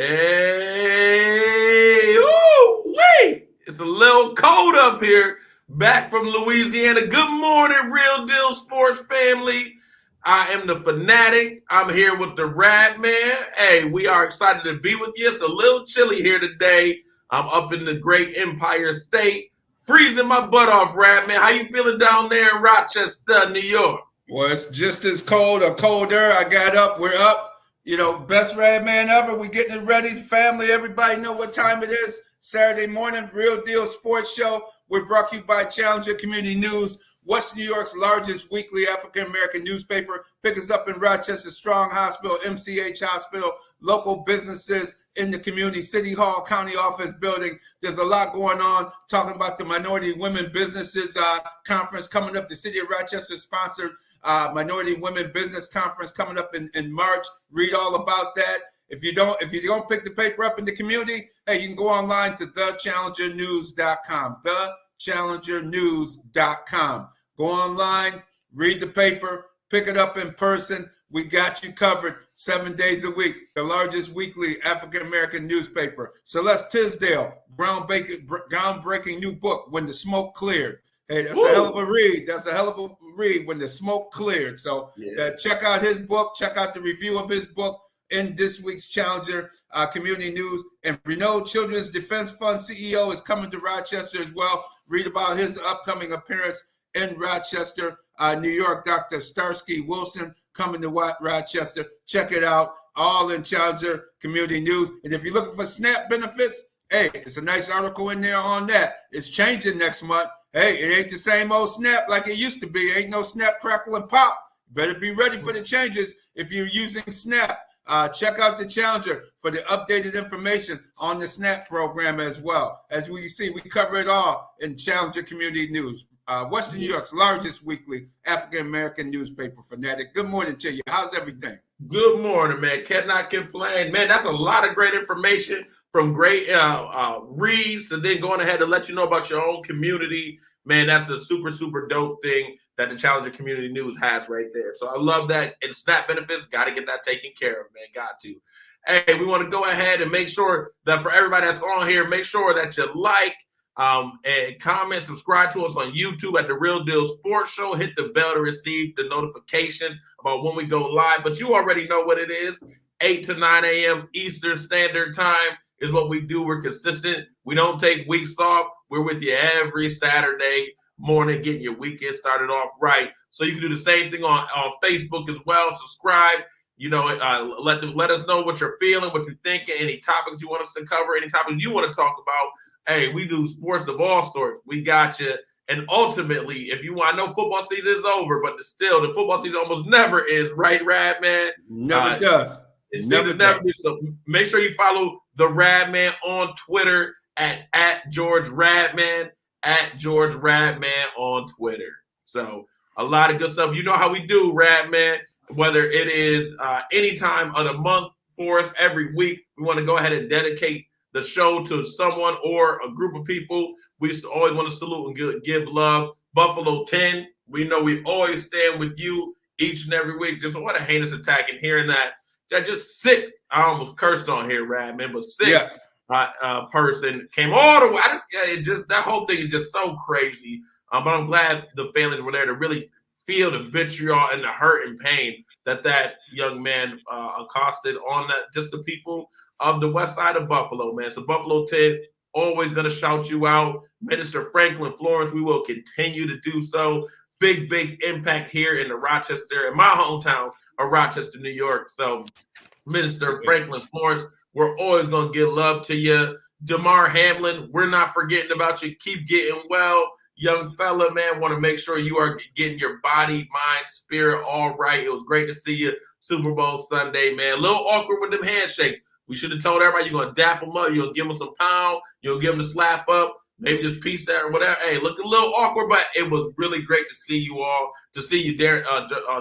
Hey, woo, wait. It's a little cold up here. Back from Louisiana. Good morning, Real Deal Sports family. I am the Fanatic. I'm here with the Radman. Hey, we are excited to be with you. It's a little chilly here today. I'm up in the great Empire State. Freezing my butt off, Radman. How you feeling down there in Rochester, New York? Well, it's just as cold or colder. I got up. We're up. Best Rad Man ever. We getting it ready. Family, everybody know what time it is. Saturday morning, Real Deal Sports Show. We're brought to you by Challenger Community News, West New York's largest weekly African-American newspaper. Pick us up in Rochester, Strong Hospital, MCH Hospital, local businesses in the community, City Hall, County Office Building. There's a lot going on, talking about the Minority Women Businesses Conference coming up. The City of Rochester sponsored Minority Women Business Conference coming up in March. Read all about that. If you don't pick the paper up in the community, hey, you can go online to thechallengernews.com. Thechallengernews.com. Go online, read the paper, pick it up in person. We got you covered 7 days a week. The largest weekly African-American newspaper. Celeste Tisdale, groundbreaking new book, When the Smoke Cleared. Hey, that's a hell of a read. That's a hell of a read, When the Smoke Cleared. So check out his book. Check out the review of his book in this week's Challenger Community News. And Renault Children's Defense Fund CEO is coming to Rochester as well. Read about his upcoming appearance in Rochester, New York. Dr. Starsky Wilson coming to Rochester. Check it out. All in Challenger Community News. And if you're looking for SNAP benefits, hey, it's a nice article in there on that. It's changing next month. Hey, it ain't the same old SNAP like it used to be. Ain't no SNAP, crackle, and pop. You better be ready for the changes if you're using SNAP. Check out the Challenger for the updated information on the SNAP program as well. As we see, we cover it all in Challenger Community News, Western New York's largest weekly African-American newspaper, Fanatic. Good morning to you. How's everything? Good morning, man. Cannot complain. Man, that's a lot of great information from great reads to then going ahead to let you know about your own community. Man, that's a super, super dope thing that the Challenger Community News has right there. So I love that. And SNAP benefits, got to get that taken care of, man. Got to. Hey, we want to go ahead and make sure that for everybody that's on here, make sure that you like and comment, subscribe to us on YouTube at The Real Deal Sports Show. Hit the bell to receive the notifications about when we go live. But you already know what it is. 8 to 9 a.m. Eastern Standard Time is what we do. We're consistent. We don't take weeks off. We're with you every Saturday morning, getting your weekend started off right. So you can do the same thing on Facebook as well. Subscribe. Let us know what you're feeling, what you're thinking, any topics you want us to cover, any topics you want to talk about. Hey, we do sports of all sorts. We got you. And ultimately, if you want, I know football season is over, but still, the football season almost never is, right, Radman? Never does. It never does. So make sure you follow the Radman on Twitter at George Radman, at George Radman on Twitter. So a lot of good stuff. You know how we do, Radman, whether it is any time of the month for us, every week, we want to go ahead and dedicate the show to someone or a group of people. We always want to salute and give love. Buffalo 10, we know we always stand with you each and every week. Just what a heinous attack, and hearing that just sick, I almost cursed on here, Radman, but sick person came all the way. That whole thing is just so crazy. But I'm glad the families were there to really feel the vitriol and the hurt and pain that young man accosted on just the people of the west side of Buffalo, man. So Buffalo 10, always going to shout you out. Minister Franklin Florence, we will continue to do so. Big, big impact here in my hometown of Rochester, New York. So Minister Franklin Florence, we're always going to give love to you. Damar Hamlin, we're not forgetting about you. Keep getting well. Young fella, man, want to make sure you are getting your body, mind, spirit all right. It was great to see you Super Bowl Sunday, man. A little awkward with them handshakes. We should have told everybody you're going to dap them up. You'll give them some pound. You'll give them the slap up. Maybe just piece that or whatever. Hey, look a little awkward, but it was really great to see you all, to see you there,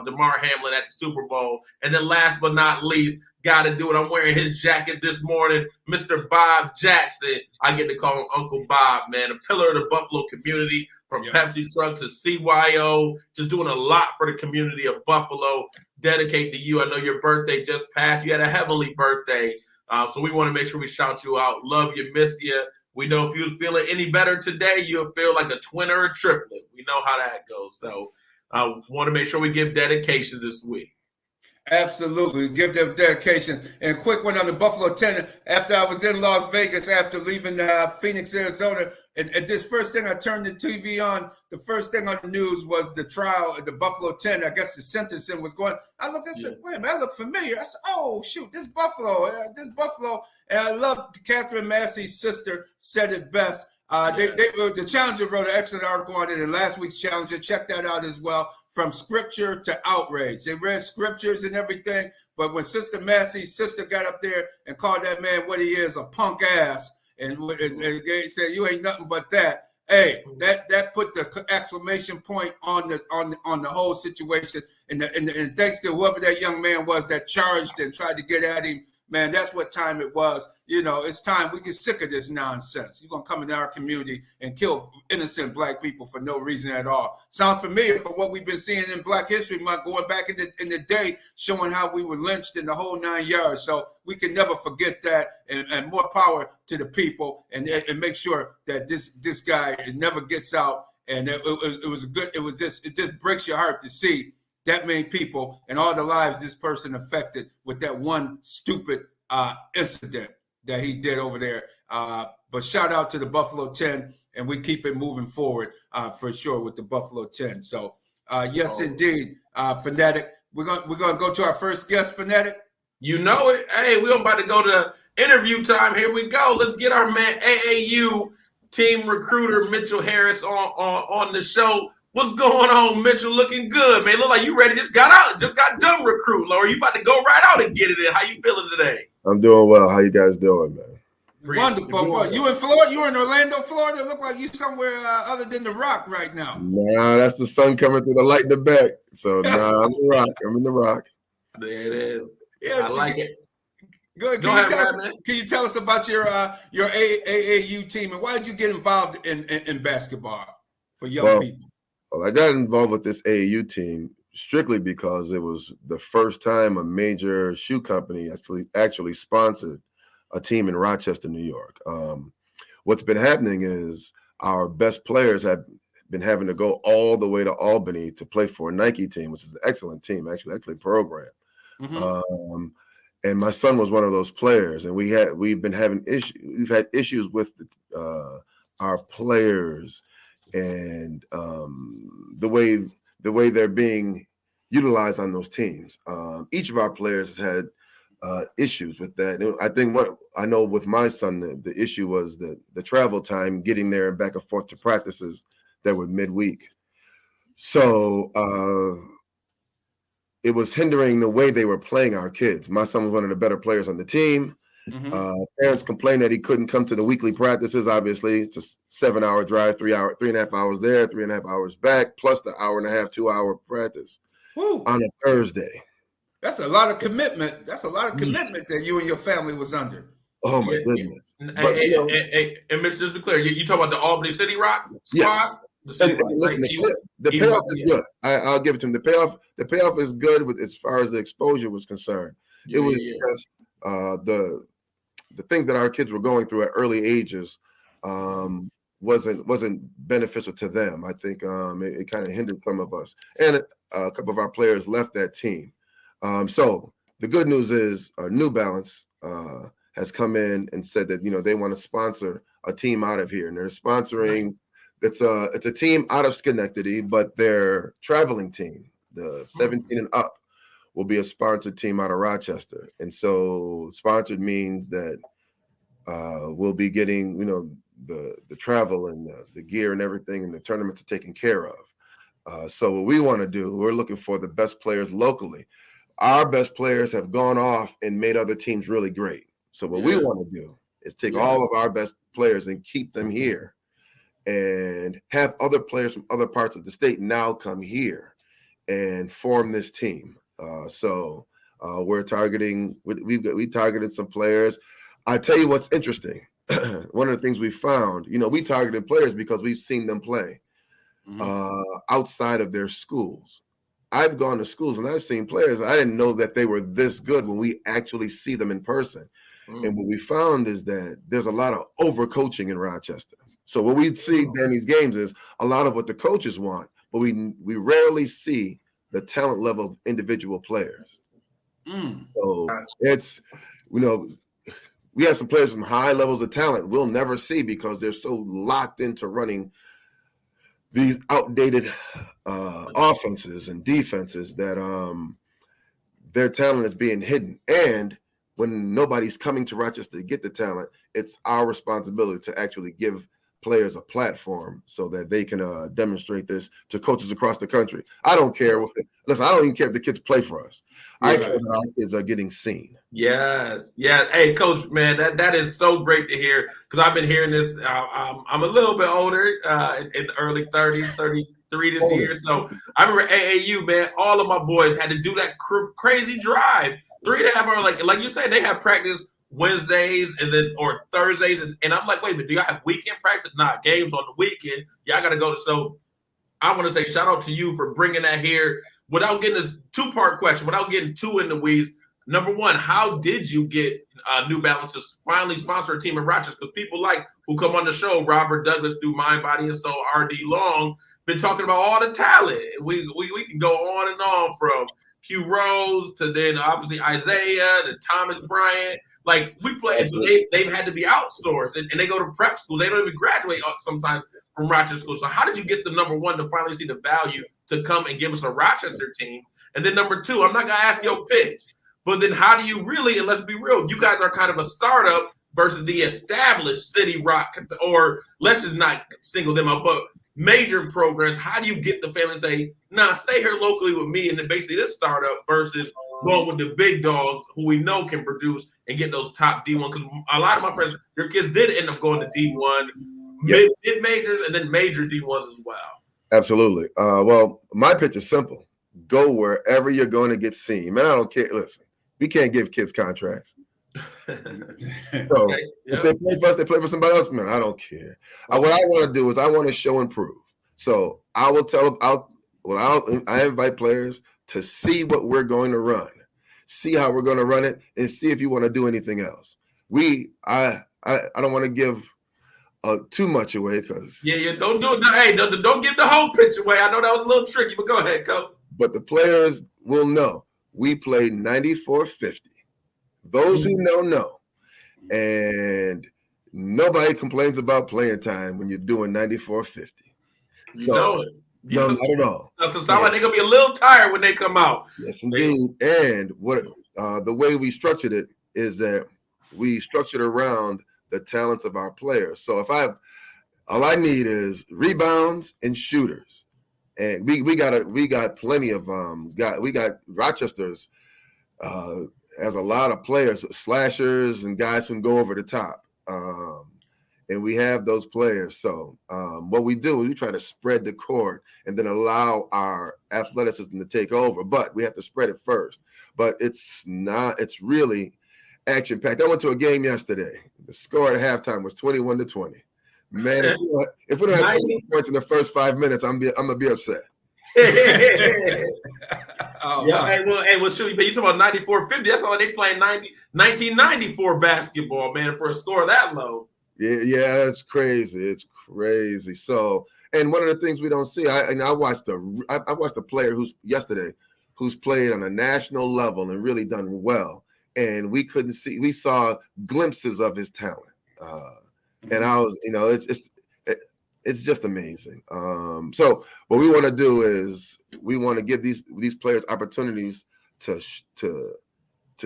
Damar Hamlin at the Super Bowl. And then last but not least, got to do it. I'm wearing his jacket this morning, Mr. Bob Jackson. I get to call him Uncle Bob, man. A pillar of the Buffalo community, from Pepsi truck to CYO, just doing a lot for the community of Buffalo. Dedicate to you. I know your birthday just passed. You had a heavenly birthday. So we want to make sure we shout you out. Love you, miss you. We know if you're feeling any better today, you'll feel like a twin or a triplet. We know how that goes. So want to make sure we give dedications this week. Absolutely. Give them dedication. And a quick one on the Buffalo 10. After I was in Las Vegas, after leaving Phoenix, Arizona, and this first thing I turned the TV on, the first thing on the news was the trial at the Buffalo 10. I guess the sentencing was going. I looked and said, wait a minute, that looked familiar. I said, oh, shoot, this Buffalo. And I love Catherine Massey's sister said it best. The Challenger wrote an excellent article on it in last week's Challenger. Check that out as well. From scripture to outrage. They read scriptures and everything, but when Sister Massey's sister got up there and called that man what he is, a punk ass, and they said, you ain't nothing but that. Hey, that put the exclamation point on the whole situation. And thanks to whoever that young man was that charged and tried to get at him, man, that's what time it was. You know, it's time we get sick of this nonsense. You're going to come into our community and kill innocent black people for no reason at all. Sound familiar from what we've been seeing in Black History Month, going back in the day, showing how we were lynched in the whole 9 yards. So we can never forget that, and more power to the people, and make sure that this guy never gets out. And it just breaks your heart to see that many people and all the lives this person affected with that one stupid incident that he did over there. But shout out to the Buffalo 10, and we keep it moving forward for sure with the Buffalo 10. So yes, indeed, Fanatic. We're gonna go to our first guest, Fanatic. You know it. Hey, we're about to go to interview time. Here we go. Let's get our man AAU team recruiter Mitchell Harris on the show. What's going on, Mitchell? Looking good, man. Look like you ready. Just got done recruiting. Or you about to go right out and get it in. How you feeling today? I'm doing well. How you guys doing, man? Wonderful. You in Florida? You in Orlando, Florida? Look like you somewhere other than the Rock right now. Nah, that's the sun coming through the light in the back. So nah, I'm the Rock. I'm in the Rock. There it is. Yeah, I like it. Good. Can you tell us about your AAU team, and why did you get involved in basketball for young people? Well, I got involved with this AAU team strictly because it was the first time a major shoe company actually sponsored a team in Rochester, New York. What's been happening is our best players have been having to go all the way to Albany to play for a Nike team, which is an excellent team, excellent program. Mm-hmm. And my son was one of those players, and we've had issues with our players and the way they're being utilized on those teams. Each of our players has had issues with that. And I think what I know with my son, the issue was the travel time, getting there and back and forth to practices that were midweek. So it was hindering the way they were playing our kids. My son was one of the better players on the team. Mm-hmm. Parents complained that he couldn't come to the weekly practices. Obviously, it's a 7-hour drive, 3.5 hours there, 3.5 hours back, plus the 1.5, 2-hour practice on a Thursday. That's a lot of commitment. That's a lot of commitment that you and your family was under. Oh my goodness! And Mitch, just to be clear, you talk about the Albany City Rock squad. Yes. The payoff is good. I'll give it to him. The payoff is good with as far as the exposure was concerned. It was just the things that our kids were going through at early ages wasn't beneficial to them. I think it kind of hindered some of us, and a couple of our players left that team. So the good news is New Balance has come in and said that they want to sponsor a team out of here, and they're sponsoring. It's a team out of Schenectady, but their traveling team, the 17 and up, will be a sponsored team out of Rochester. And so sponsored means that we'll be getting the travel and the gear and everything, and the tournaments are taken care of. So what we want to do, we're looking for the best players locally. Our best players have gone off and made other teams really great. So what we want to do is take all of our best players and keep them here, and have other players from other parts of the state now come here and form this team. So we're targeting. We targeted some players. I tell you what's interesting. One of the things we found, we targeted players because we've seen them play outside of their schools. I've gone to schools and I've seen players. I didn't know that they were this good when we actually see them in person. And what we found is that there's a lot of overcoaching in Rochester. So what we see during these games is a lot of what the coaches want, but we rarely see the talent level of individual players. So it's, we have some players from high levels of talent we'll never see because they're so locked into running these outdated offenses and defenses that their talent is being hidden. And when nobody's coming to Rochester to get the talent, it's our responsibility to actually give players a platform so that they can demonstrate this to coaches across the country. I don't care. Listen, I don't even care if the kids play for us. I care that our kids are getting seen. Yes. Hey, Coach, man, that is so great to hear because I've been hearing this. I'm a little bit older, in the early 30s, 33 this year. So I remember AAU, man. All of my boys had to do that crazy drive, 3.5 hours. Like you said, they have practice Wednesdays or Thursdays, and I'm like, wait a minute, do y'all have weekend practice? Nah, games on the weekend. Y'all got to go to. So I want to say shout out to you for bringing that here. Without getting this 2-part question, without getting too in the weeds. Number one, how did you get New Balance to finally sponsor a team in Rochester? Because people who come on the show, Robert Douglas through Mind, Body, and Soul, RD Long, been talking about all the talent. We can go on and on from Hugh Rose to then obviously Isaiah to Thomas Bryant. Like we play, they've had to be outsourced, and they go to prep school. They don't even graduate sometimes from Rochester school. So how did you get the number one to finally see the value to come and give us a Rochester team? And then number two, I'm not gonna ask your pitch. But then how do you really, and let's be real, you guys are kind of a startup versus the established City Rock, or let's just not single them out, but major programs. How do you get the family to say, nah, stay here locally with me, and then basically this startup versus going with the big dogs who we know can produce and get those top D1? Because a lot of my friends, your kids did end up going to D1, mid-majors, and then major D1s as well. Absolutely. Well, my pitch is simple. Go wherever you're going to get seen. Man, I don't care. Listen. We can't give kids contracts. So if they play for us, they play for somebody else. Man, I don't care. What I want to do is I want to show and prove. So I will tell them. I invite players to see what we're going to run, see how we're going to run it, and see if you want to do anything else. I don't want to give too much away because don't do it. Hey, don't give the whole pitch away. I know that was a little tricky, but go ahead, Coach. But the players will know. We played 94-50. Those who know. And nobody complains about playing time when you're doing 94-50. You know it. No, not at all. So it sounds like they're going to be a little tired when they come out. Yes, indeed. And what the way we structured it is that we structured around the talents of our players. So all I need is rebounds and shooters. And we got plenty of we got Rochester's has a lot of players, slashers and guys who can go over the top. And we have those players. So what we do is we try to spread the court and then allow our athleticism to take over. But we have to spread it first. But it's really action-packed. I went to a game yesterday. The score at halftime was 21-20. Man, if we don't have 20 points in the first 5 minutes, I'm gonna be upset. Hey, shoot, you talking about 94-50? That's all they playing 1994 basketball, man, for a score that low. Yeah, it's crazy. It's crazy. So, and one of the things we don't see, I watched a player who's played on a national level and really done well, and we saw glimpses of his talent. And I was, it's just amazing. So what we want to do is we want to give these players opportunities to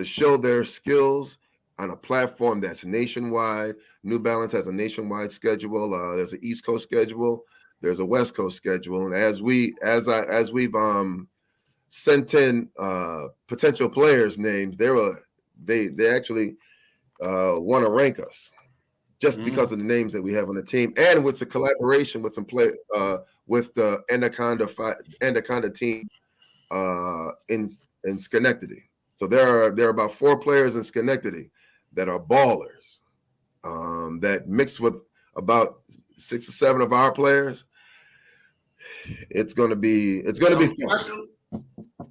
show their skills on a platform that's nationwide. New Balance has a nationwide schedule. There's an East Coast schedule. There's a West Coast schedule. And as we've sent in potential players' names, they actually want to rank us. Just because of the names that we have on the team, and with the collaboration with some with the Anaconda team in Schenectady. So there are about 4 players in Schenectady that are ballers that mixed with about 6 or 7 of our players. It's gonna be fun.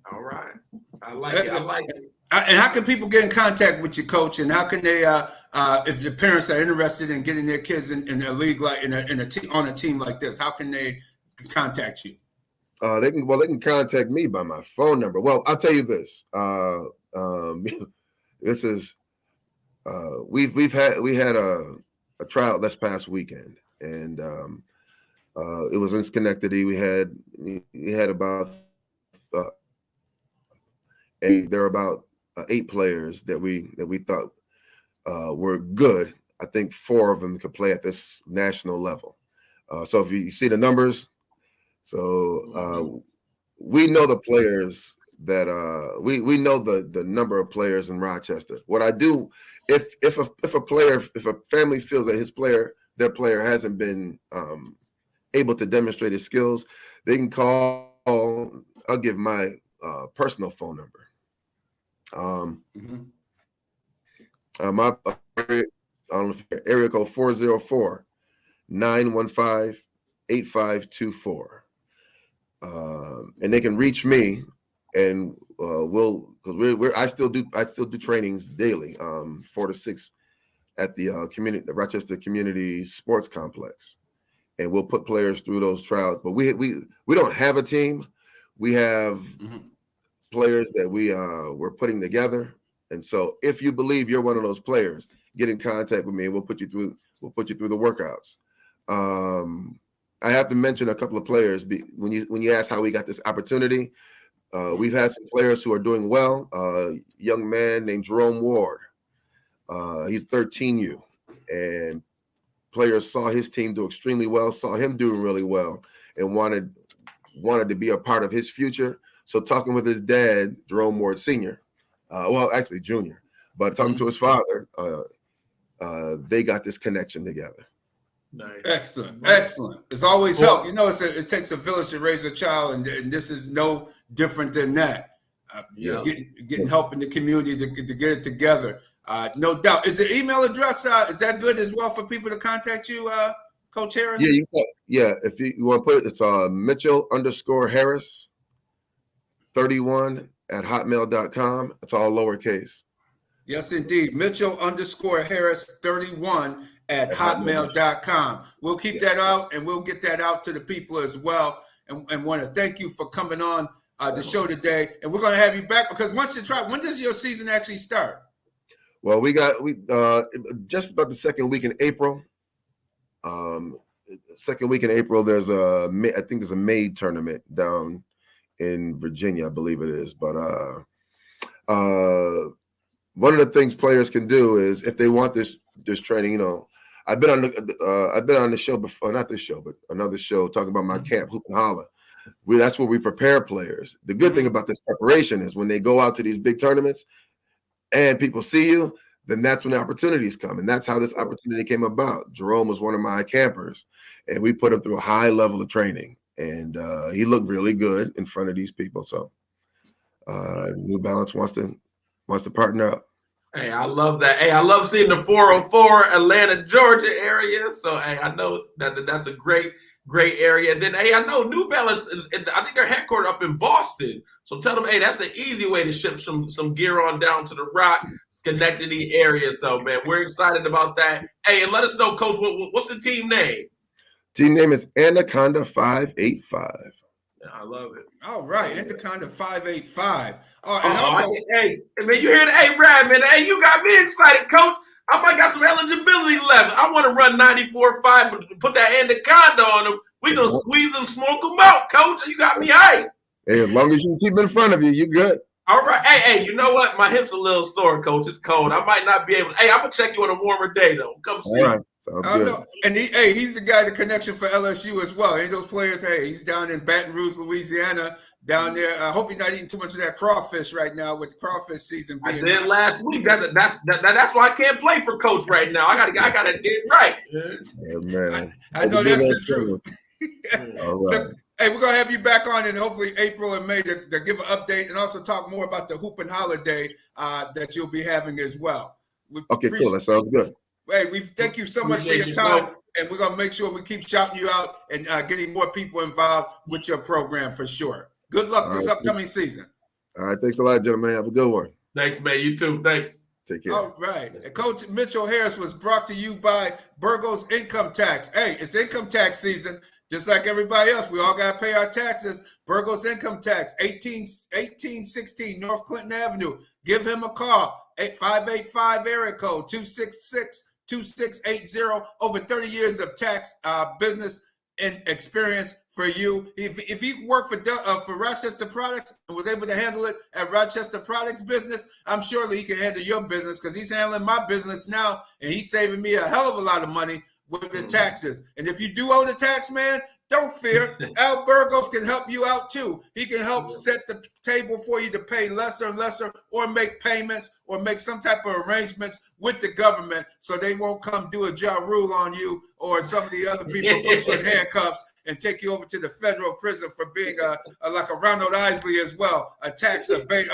All right, I like it. And how can people get in contact with you, Coach? And how can they, if the parents are interested in getting their kids in a league like on a team like this, how can they contact you? They can contact me by my phone number. Well, I'll tell you this. This is we had a tryout this past weekend, and it was in Schenectady. We had about there were about 8 players that we thought were good. I think 4 of them could play at this national level. So if you see the numbers, so we know the players that we know the number of players in Rochester. What I do if a family feels that their player hasn't been able to demonstrate his skills, they can call. I'll give my personal phone number. My area code 404-915-8524. And they can reach me, and I still do trainings daily, 4 to 6 at the Rochester Community Sports Complex, and we'll put players through those trials. But we don't have a team. We have players that we're putting together. And so if you believe you're one of those players, get in contact with me, and we'll put you through the workouts. I have to mention a couple of players when you ask how we got this opportunity. We've had some players who are doing well. Young man named Jerome Ward. He's 13U, and players saw his team do extremely well, saw him doing really well, and wanted to be a part of his future. So talking with his dad, Jerome Ward Sr., well, actually Junior, but talking to his father, they got this connection together. Nice. Excellent. It's always help. You know, it takes a village to raise a child, and this is no different than that. Getting help in the community to get it together. No doubt. Is the email address is that good as well for people to contact you, Coach Harris? Yeah. If you want to put it, it's Mitchell_Harris 31@hotmail.com. It's all lowercase. Yes, indeed. Mitchell_Harris 31@hotmail.com. We'll keep that out, and we'll get that out to the people as well. And want to thank you for coming on the show today. And we're going to have you back, because when does your season actually start? Well, we just about the second week in April. Second week in April, there's a May tournament down in Virginia, I believe it is. But one of the things players can do is, if they want this training, I've been on the show before, not this show, but another show, talking about my camp, Hoop and Holler. That's where we prepare players. The good thing about this preparation is when they go out to these big tournaments and people see you, then that's when the opportunities come. And that's how this opportunity came about. Jerome was one of my campers, and we put him through a high level of training, and he looked really good in front of these people. So New Balance wants to partner up. Hey, I love that. Hey, I love seeing the 404 Atlanta, Georgia area. So, hey, I know that's a great area. Then, hey, I know New Balance I think they're headquartered up in Boston. So tell them, hey, that's an easy way to ship some gear on down to the Rock, Schenectady area. So, man, we're excited about that. Hey, and let us know, Coach, what's the team name? Team name is Anaconda 585. Yeah, I love it. All right, Anaconda 585. Hey, man, you hear that? Hey, Radman, hey, you got me excited, Coach. I might got some eligibility left. I want to run 94.5, but put that Anaconda on them. We gonna squeeze them, smoke them out, Coach. You got me hyped. Hey, as long as you keep it in front of you, you're good. All right. Hey, you know what? My hip's a little sore, Coach. It's cold. I might not be able to. Hey, I'm gonna check you on a warmer day, though. Come see. All right. Sounds good. And he's the guy, the connection for LSU as well. Any of those players, hey, he's down in Baton Rouge, Louisiana, down there. I hope he's not eating too much of that crawfish right now, with the crawfish season being. I did last week. That's why I can't play for Coach right now. I gotta get it right. Yeah, man. I know that's the truth. All right. So, hey, we're gonna have you back on in hopefully April and May to give an update, and also talk more about the Hoop and Holiday that you'll be having as well. Okay, cool. That sounds good. Hey, we thank you so much for your time, and we're gonna make sure we keep shouting you out and getting more people involved with your program for sure. Good luck this upcoming season. All right, thanks a lot, gentlemen. Have a good one. Thanks, man. You too. Thanks. Take care. All right. And Coach Mitchell Harris was brought to you by Burgos Income Tax. Hey, it's income tax season. Just like everybody else, we all got to pay our taxes. Burgos Income Tax, 1816 North Clinton Avenue. Give him a call, 585 area code 266-2680. Over 30 years of tax business and experience for you. If he worked for Rochester Products and was able to handle it at Rochester Products business, I'm sure that he can handle your business because he's handling my business now and he's saving me a hell of a lot of money with the taxes. And if you do owe the tax man, don't fear. Al Burgos can help you out too. He can help set the table for you to pay lesser and lesser or make payments or make some type of arrangements with the government so they won't come do a Ja Rule on you or some of the other people put you in handcuffs and take you over to the federal prison for being like a Ronald Isley as well, a tax evader,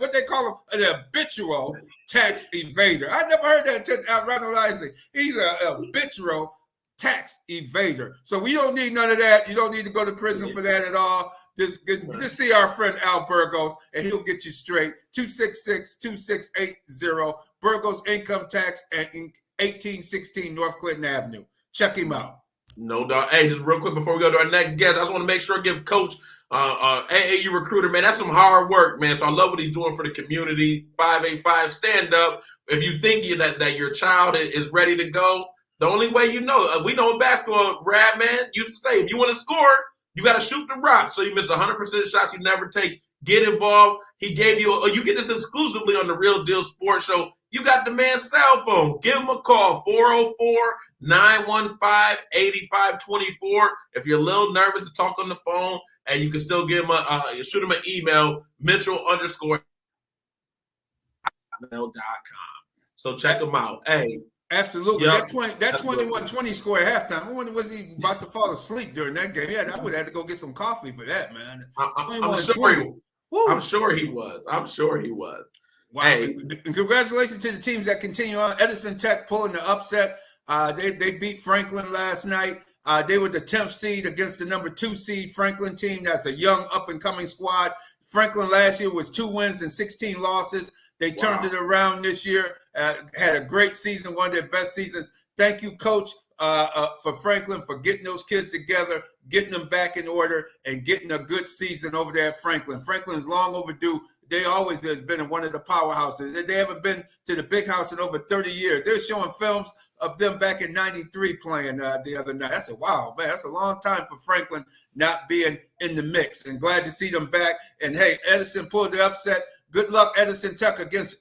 what they call him, an habitual tax evader. I never heard that until Ronald Isley. He's a habitual tax evader. So we don't need none of that. You don't need to go to prison for that at all. Just see our friend Al Burgos, and he'll get you straight. 266-2680, Burgos Income Tax at 1816 North Clinton Avenue. Check him out. No doubt. Hey, just real quick before we go to our next guest, I just want to make sure I give Coach AAU recruiter, man, that's some hard work, man. So I love what he's doing for the community. 585 stand up. If you think that your child is ready to go, the only way we know in basketball, Radman used to say, if you want to score, you got to shoot the rock. So you miss 100% of shots you never take. Get involved. He gave you get this exclusively on the Real Deal Sports Show. You got the man's cell phone. Give him a call, 404-915-8524. If you're a little nervous to talk on the phone, and you can still give him shoot him an email, Mitchell_@gmail.com. So check him out. Hey. Absolutely. Yep. That 21-20 score at halftime. I wonder, was he about to fall asleep during that game? Yeah, I would have to go get some coffee for that, man. I'm sure he was. Wow. Hey. And congratulations to the teams that continue on. Edison Tech pulling the upset. They beat Franklin last night. They were the 10th seed against the number 2 seed Franklin team. That's a young up-and-coming squad. Franklin last year was 2 wins and 16 losses. They turned it around this year. Had a great season, one of their best seasons. Thank you, Coach, for Franklin, for getting those kids together, getting them back in order, and getting a good season over there at Franklin. Franklin's long overdue. They always has been in one of the powerhouses. They haven't been to the big house in over 30 years. They're showing films of them back in '93 playing the other night. I said, wow, man, that's a long time for Franklin not being in the mix. And glad to see them back. And, hey, Edison pulled the upset. Good luck, Edison Tech, against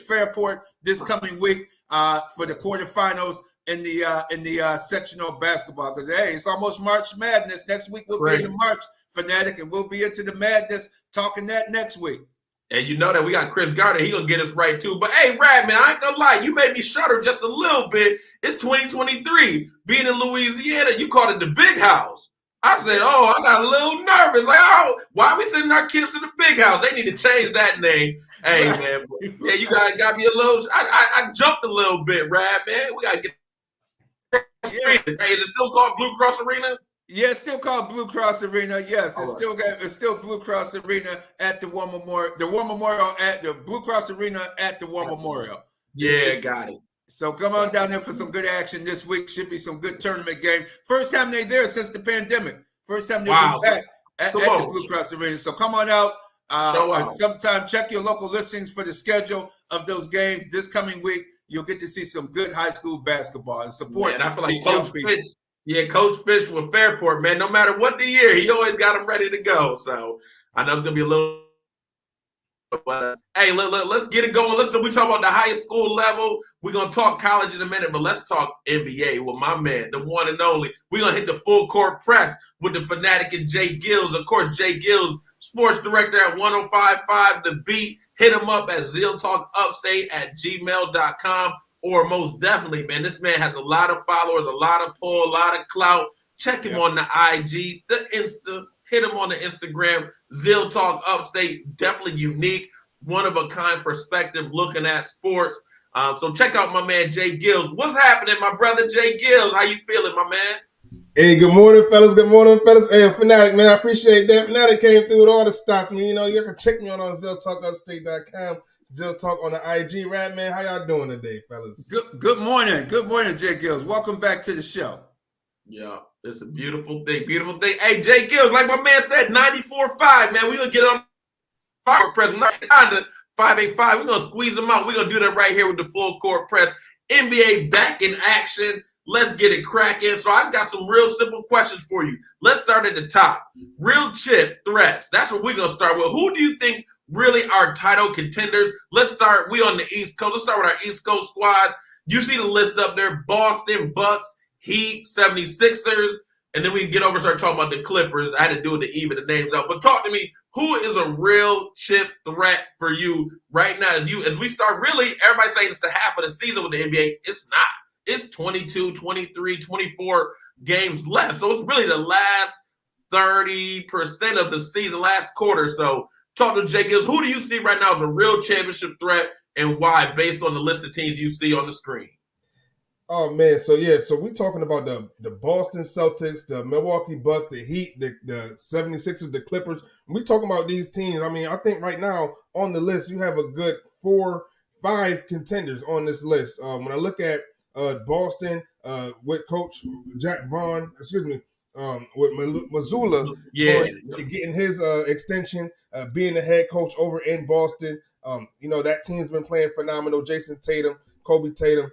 Fairport this coming week for the quarterfinals in the sectional basketball. Because hey, it's almost March Madness. Next week we'll be in the March Fanatic, and we'll be into the madness talking that next week. And you know that we got Chris Gardner. He gonna get us right too. But hey, Radman, I ain't gonna lie, you made me shudder just a little bit. It's 2023. Being in Louisiana, you called it the big house. I said, I got a little nervous. Like, why are we sending our kids to the big house? They need to change that name. Hey, man. Yeah, you guys got me a little. I jumped a little bit, Radman. We gotta get. Hey, is it still called Blue Cross Arena? Yeah, it's still called Blue Cross Arena. Yes, it's still Blue Cross Arena at the War Memorial. The War Memorial at the Blue Cross Arena at the War Memorial. Yeah, got it. So come on down there for some good action this week. Should be some good tournament games. First time they're there since the pandemic. First time they've been back at the Blue Cross Arena. So come on out. Sometime check your local listings for the schedule of those games this coming week. You'll get to see some good high school basketball and support. And I feel like Coach Fish with Fairport, man, no matter what the year, he always got them ready to go. So I know it's going to be a little. But hey, let's get it going. We talk about the high school level. We're going to talk college in a minute, but let's talk NBA with my man, the one and only. We're going to hit the full court press with the Fanatic and Jay Gills. Of course, Jay Gills, sports director at 105.5 The Beat. Hit him up at zealtalkupstate@gmail.com. Or most definitely, man, this man has a lot of followers, a lot of pull, a lot of clout. Check him on the IG, the Insta. Hit him on the Instagram. Zeal Talk Upstate, definitely unique, one-of-a-kind perspective looking at sports. So check out my man, Jay Gills. What's happening, my brother, Jay Gills? How you feeling, my man? Hey, good morning, fellas. Good morning, fellas. Hey, Fanatic, man, I appreciate that. Fanatic came through with all the stats. I mean, you can check me on zealtalkupstate.com. Still talk on the IG. Radman, how y'all doing today, fellas? Good morning. Good morning, Jay Gills. Welcome back to the show. Yeah, it's a beautiful thing. Beautiful thing. Hey, Jay Gills, like my man said, 94.5, man. We're going to get on our press. We're not on the 585. We're going to squeeze them out. We're going to do that right here with the full court press. NBA back in action. Let's get it cracking. So I've got some real simple questions for you. Let's start at the top. Real chip threats. That's what we're going to start with. Who do you think really are title contenders? Let's start. We on the East Coast. Let's start with our East Coast squads. You see the list up there. Boston, Bucks, Heat, 76ers, and then we can get over and start talking about the Clippers. I had to do it to even the names out. But talk to me, who is a real chip threat for you right now? As we start really, everybody's saying it's the half of the season with the NBA. It's not. It's 22, 23, 24 games left. So it's really the last 30% of the season, last quarter. So talk to Jay Gills. Who do you see right now as a real championship threat and why, based on the list of teams you see on the screen? Oh man, so we talking about the Boston Celtics, the Milwaukee Bucks, the Heat, the 76ers, the Clippers. When we talking about these teams, I mean, I think right now on the list you have a good 4-5 contenders on this list. When I look at Boston with Coach Jack Vaughn, with Mazzulla, getting his extension, being the head coach over in Boston. That team's been playing phenomenal. Jason Tatum, Kobe Tatum,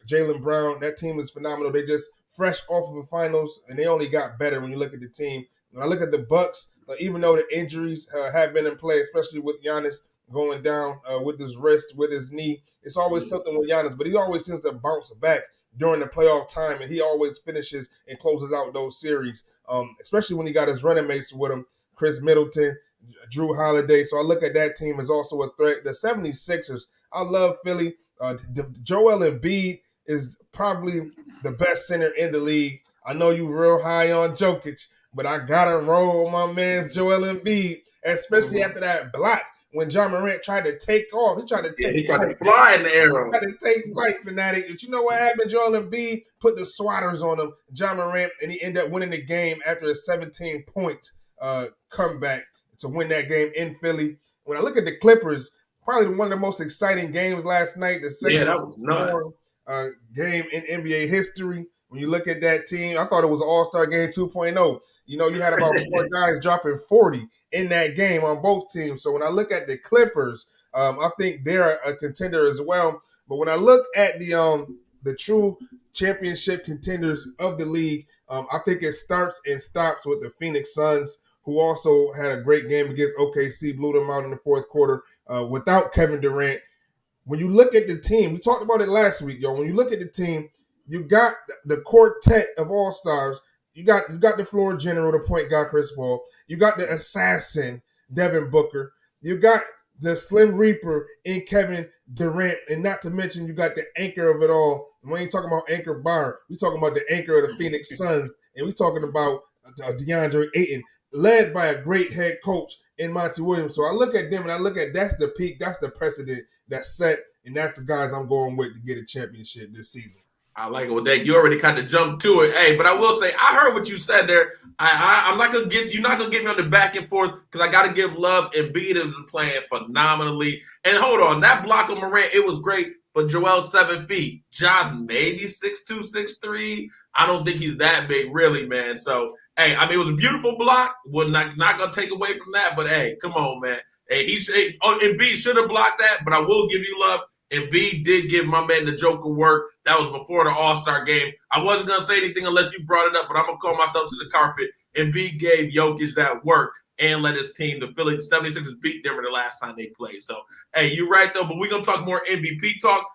Jaylen Brown, that team is phenomenal. They just fresh off of the finals, and they only got better when you look at the team. When I look at the Bucks, even though the injuries have been in play, especially with Giannis going down with his wrist, with his knee, it's always something with Giannis, but he always seems to bounce back during the playoff time, and he always finishes and closes out those series, especially when he got his running mates with him, Chris Middleton, Drew Holiday. So I look at that team as also a threat. The 76ers, I love Philly. Joel Embiid is probably the best center in the league. I know you real high on Jokic, but I gotta roll with my man's Joel Embiid, especially after that block when John Morant tried to take off. He tried to fly in the air. He tried to take flight, Fanatic. But you know what happened? Joel Embiid put the swatters on him, John Morant, and he ended up winning the game after a 17-point comeback to win that game in Philly. When I look at the Clippers, probably one of the most exciting games last night, the second game in NBA history. When you look at that team, I thought it was an all-star game 2.0. You had about 4 guys dropping 40 in that game on both teams. So when I look at the Clippers, I think they're a contender as well. But when I look at the true championship contenders of the league, I think it starts and stops with the Phoenix Suns, who also had a great game against OKC, blew them out in the fourth quarter without Kevin Durant. When you look at the team, we talked about it last week, yo. When you look at the team, you got the quartet of all-stars. You got the floor general, the point guard, Chris Paul. You got the assassin, Devin Booker. You got the Slim Reaper in Kevin Durant. And not to mention, you got the anchor of it all. And we ain't talking about Anchor Bar. We talking about the anchor of the Phoenix Suns. And we talking about DeAndre Ayton, led by a great head coach in Monty Williams. So I look at them and I look at that's the peak, that's the precedent that's set, and that's the guys I'm going with to get a championship this season. I like it with that. You already kind of jumped to it. Hey, but I will say, I heard what you said there. I'm not gonna you're not gonna get me on the back and forth because I gotta give love. Embiid is playing phenomenally. And hold on, that block of Morant, it was great, but Joel's 7 feet. John's maybe 6'2", 6'3". I don't think he's that big, really, man. So, hey, I mean, it was a beautiful block. We're not gonna take away from that, but hey, come on, man. Hey, Embiid should have blocked that, but I will give you love. Embiid did give my man the Joker work. That was before the All-Star game. I wasn't going to say anything unless you brought it up, but I'm going to call myself to the carpet. Embiid gave Jokic that work and let his team, the Philly 76ers, beat Denver the last time they played. So, hey, you're right, though, but we're going to talk more MVP talk.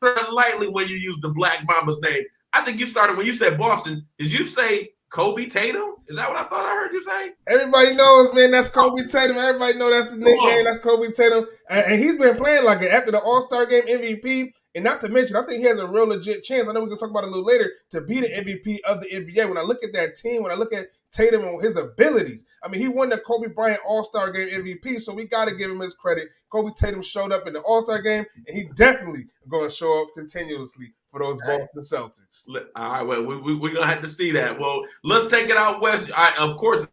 Lightly when you use the Black Mamba's name. I think you started when you said Boston. Did you say Kobe Tatum? Is that what I thought I heard you say? Everybody knows, man, that's Kobe Tatum. Everybody knows that's the nickname. That's Kobe Tatum. And he's been playing like it after the All-Star game MVP. And not to mention, I think he has a real legit chance. I know we can talk about it a little later to be the MVP of the NBA. When I look at that team, when I look at Tatum and his abilities, I mean, he won the Kobe Bryant All-Star game MVP, so we got to give him his credit. Kobe Tatum showed up in the All-Star game, and he definitely going to show up continuously for those Boston Celtics. All right, well, we're going to have to see that. Well, let's take it out west. Of course,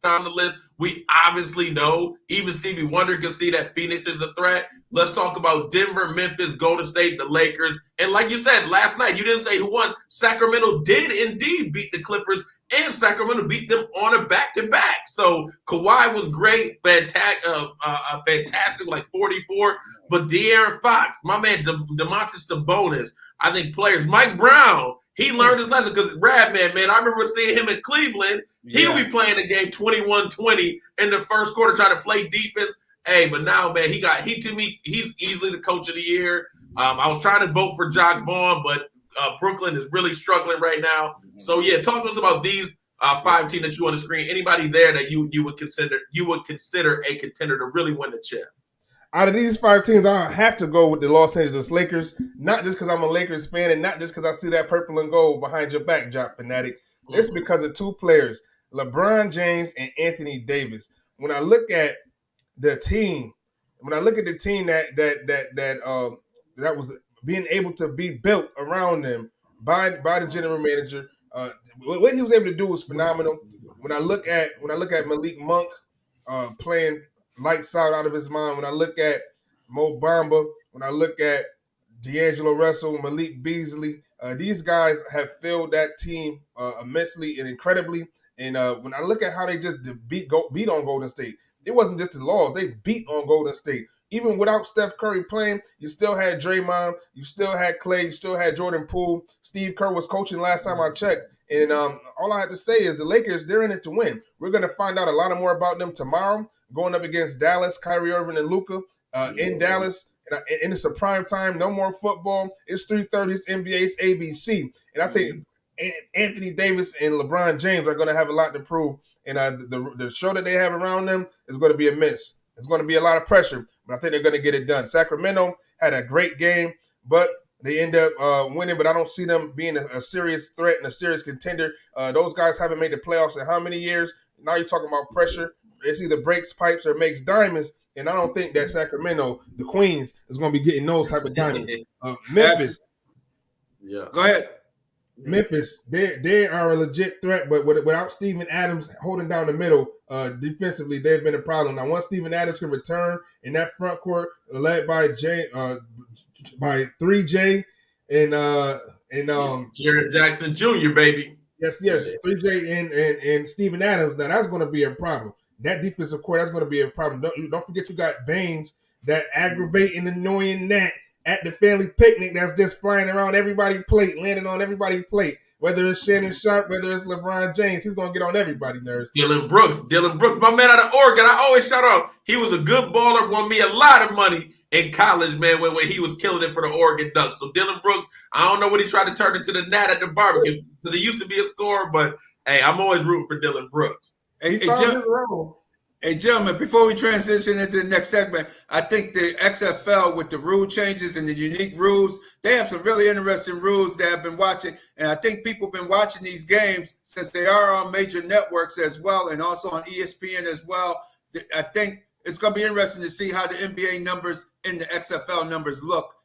on the list, we obviously know. Even Stevie Wonder can see that Phoenix is a threat. Let's talk about Denver, Memphis, Golden State, the Lakers. And like you said last night, you didn't say who won. Sacramento did indeed beat the Clippers, and Sacramento beat them on a back-to-back. So Kawhi was great, fantastic, like 44. But De'Aaron Fox, my man Domantas Sabonis, I think players, Mike Brown, he learned his lesson because Radman, man, I remember seeing him in Cleveland. He'll be playing the game 21-20 in the first quarter, trying to play defense. Hey, but now, man, to me, he's easily the coach of the year. I was trying to vote for Jock Vaughn, but Brooklyn is really struggling right now. So yeah, talk to us about these 5 teams that you on the screen. Anybody there that you would consider a contender to really win the chip? Out of these 5 teams, I have to go with the Los Angeles Lakers, not just because I'm a Lakers fan and not just because I see that purple and gold behind your back, Jock Fanatic. It's because of 2 players, LeBron James and Anthony Davis. When I look at the team, that was being able to be built around them by the general manager, what he was able to do was phenomenal. When I look at Malik Monk playing lights out of his mind, when I look at Mo Bamba, when I look at D'Angelo Russell, Malik Beasley, these guys have filled that team immensely and incredibly. And when I look at how they just beat on Golden State, it wasn't just the loss. They beat on Golden State. Even without Steph Curry playing, you still had Draymond, you still had Clay, you still had Jordan Poole. Steve Kerr was coaching last time I checked. And all I have to say is the Lakers, they're in it to win. We're going to find out a lot more about them tomorrow, going up against Dallas, Kyrie Irving and Luka in Dallas. And it's a prime time, no more football. It's 3:30, it's NBA, it's ABC. And I think Anthony Davis and LeBron James are going to have a lot to prove. And the show that they have around them is going to be immense. It's going to be a lot of pressure, but I think they're going to get it done. Sacramento had a great game, but they end up winning, but I don't see them being a serious threat and a serious contender. Those guys haven't made the playoffs in how many years? Now you're talking about pressure. It's either breaks pipes or makes diamonds, and I don't think that Sacramento, the Queens, is going to be getting those type of diamonds. Memphis. Yeah. Go ahead. Memphis, they are a legit threat, but without Steven Adams holding down the middle defensively, they've been a problem. Now, once Steven Adams can return in that front court, led by 3J and Jared Jackson Jr., baby. Yes, 3J and Steven Adams. Now that's going to be a problem. That defensive core, that's going to be a problem. Don't forget you got Baines, that aggravating, annoying gnat at the family picnic that's just flying around everybody's plate, landing on everybody's plate. Whether it's Shannon Sharp, whether it's LeBron James, he's going to get on everybody's nerves. Dylan Brooks, my man out of Oregon. I always shout out. He was a good baller, won me a lot of money in college, man, when he was killing it for the Oregon Ducks. So Dylan Brooks, I don't know what he tried to turn into the gnat at the barbecue because he used to be a scorer, but hey, I'm always rooting for Dylan Brooks. Hey, gentlemen, before we transition into the next segment, I think the XFL with the rule changes and the unique rules, they have some really interesting rules that I've been watching. And I think people have been watching these games since they are on major networks as well and also on ESPN as well. I think it's going to be interesting to see how the NBA numbers and the XFL numbers look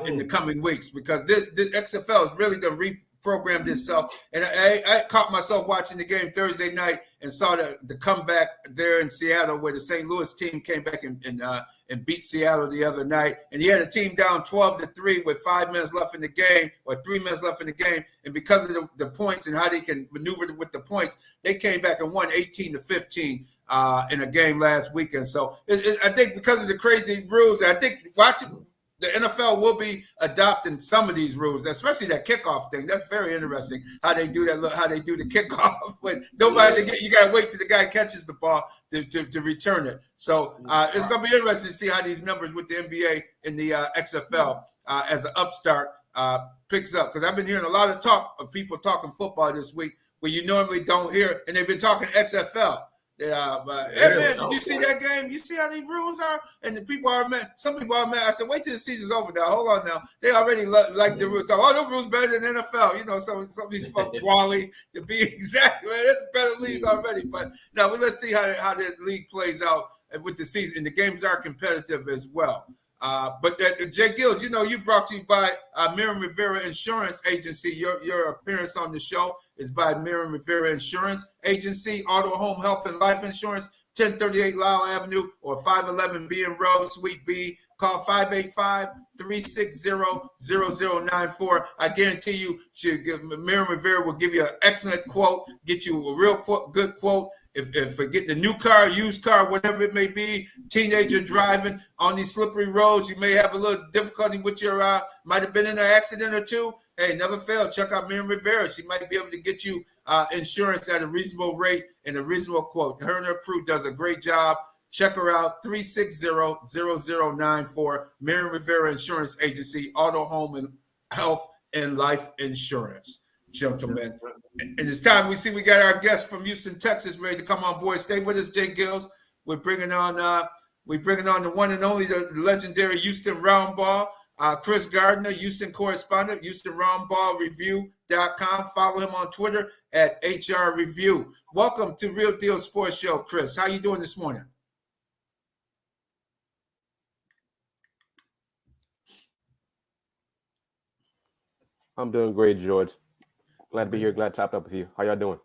in the coming weeks because the XFL is really going to reprogram itself. And I caught myself watching the game Thursday night and saw the comeback there in Seattle where the St. Louis team came back and beat Seattle the other night. And he had a team down 12-3 with 5 minutes left in the game or 3 minutes left in the game. And because of the points and how they can maneuver with the points, they came back and won 18-15 in a game last weekend. So I think because of the crazy rules, I think watching the NFL will be adopting some of these rules, especially that kickoff thing. That's very interesting how they do that. How they do the kickoff when nobody you got to wait till the guy catches the ball to return it. So it's going to be interesting to see how these numbers with the NBA and the XFL as an upstart picks up. Because I've been hearing a lot of talk of people talking football this week where you normally don't hear, and they've been talking XFL. Yeah, but hey man, did you see that game? You see how these rules are? And the people are mad. Some people are mad. I said, wait till the season's over now. Hold on now. They already like the rules. Oh, those rules better than NFL. You know, some of these folks, Wally, to be exact, man, it's a better league already. But now let's see how the league plays out with the season. And the games are competitive as well. But Jay Gills, you know, you brought to you by Miriam Rivera Insurance Agency. Your appearance on the show is by Miriam Rivera Insurance Agency, auto, home, health, and life insurance. 1038 Lyle Avenue or 511 Bean Road, Suite B. Call 585-360-0094. I guarantee you, Miriam Rivera will give you an excellent quote, get you a real good quote. If getting a new car, used car, whatever it may be, teenager driving on these slippery roads, you may have a little difficulty with your, might have been in an accident or two. Hey, never fail. Check out Miriam Rivera. She might be able to get you insurance at a reasonable rate and a reasonable quote. Her and her crew does a great job. Check her out, 360-0094, Miriam Rivera Insurance Agency, auto, home, and health and life insurance. Gentlemen, and it's time we got our guest from Houston, Texas, ready to come on board. Stay with us, Jay Gills. We're bringing on the one and only, the legendary Houston Roundball, Chris Gardner, Houston correspondent, HoustonRoundballReview.com. Follow him on Twitter at HR Review. Welcome to Real Deal Sports Show, Chris. How you doing this morning? I'm doing great, George. Glad to be here. Glad to chop up with you. How y'all doing?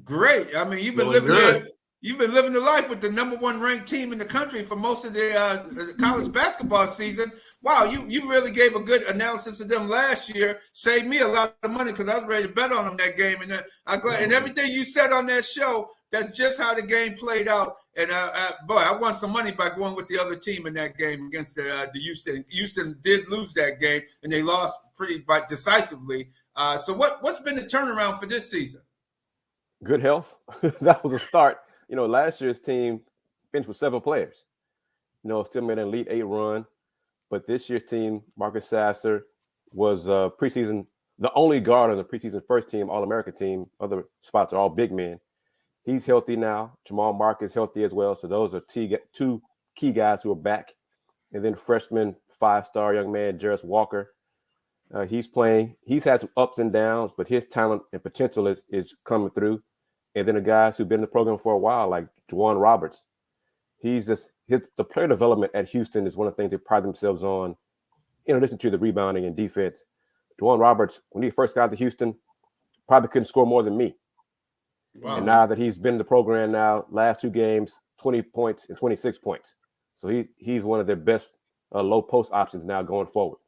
Great. I mean, you've been living the life with the number one ranked team in the country for most of the college basketball season. Wow, you really gave a good analysis of them last year. Saved me a lot of money because I was ready to bet on them that game. And and everything you said on that show, that's just how the game played out. And boy, I won some money by going with the other team in that game against the Houston. Houston did lose that game, and they lost pretty decisively. So what's been the turnaround for this season? Good health. That was a start. Last year's team finished with 7 players. Still made an Elite 8 run. But this year's team, Marcus Sasser, was preseason, the only guard on the preseason first team, All-American team. Other spots are all big men. He's healthy now. Jamal Marcus healthy as well. So those are 2 key guys who are back. And then freshman 5-star young man, Jarris Walker. He's playing. He's had some ups and downs, but his talent and potential is coming through. And then the guys who've been in the program for a while, like Juwan Roberts. The player development at Houston is one of the things they pride themselves on, in addition to the rebounding and defense. Juwan Roberts, when he first got to Houston, probably couldn't score more than me. Wow. And now that he's been in the program last 2 games, 20 points and 26 points. So he's one of their best low post options now going forward.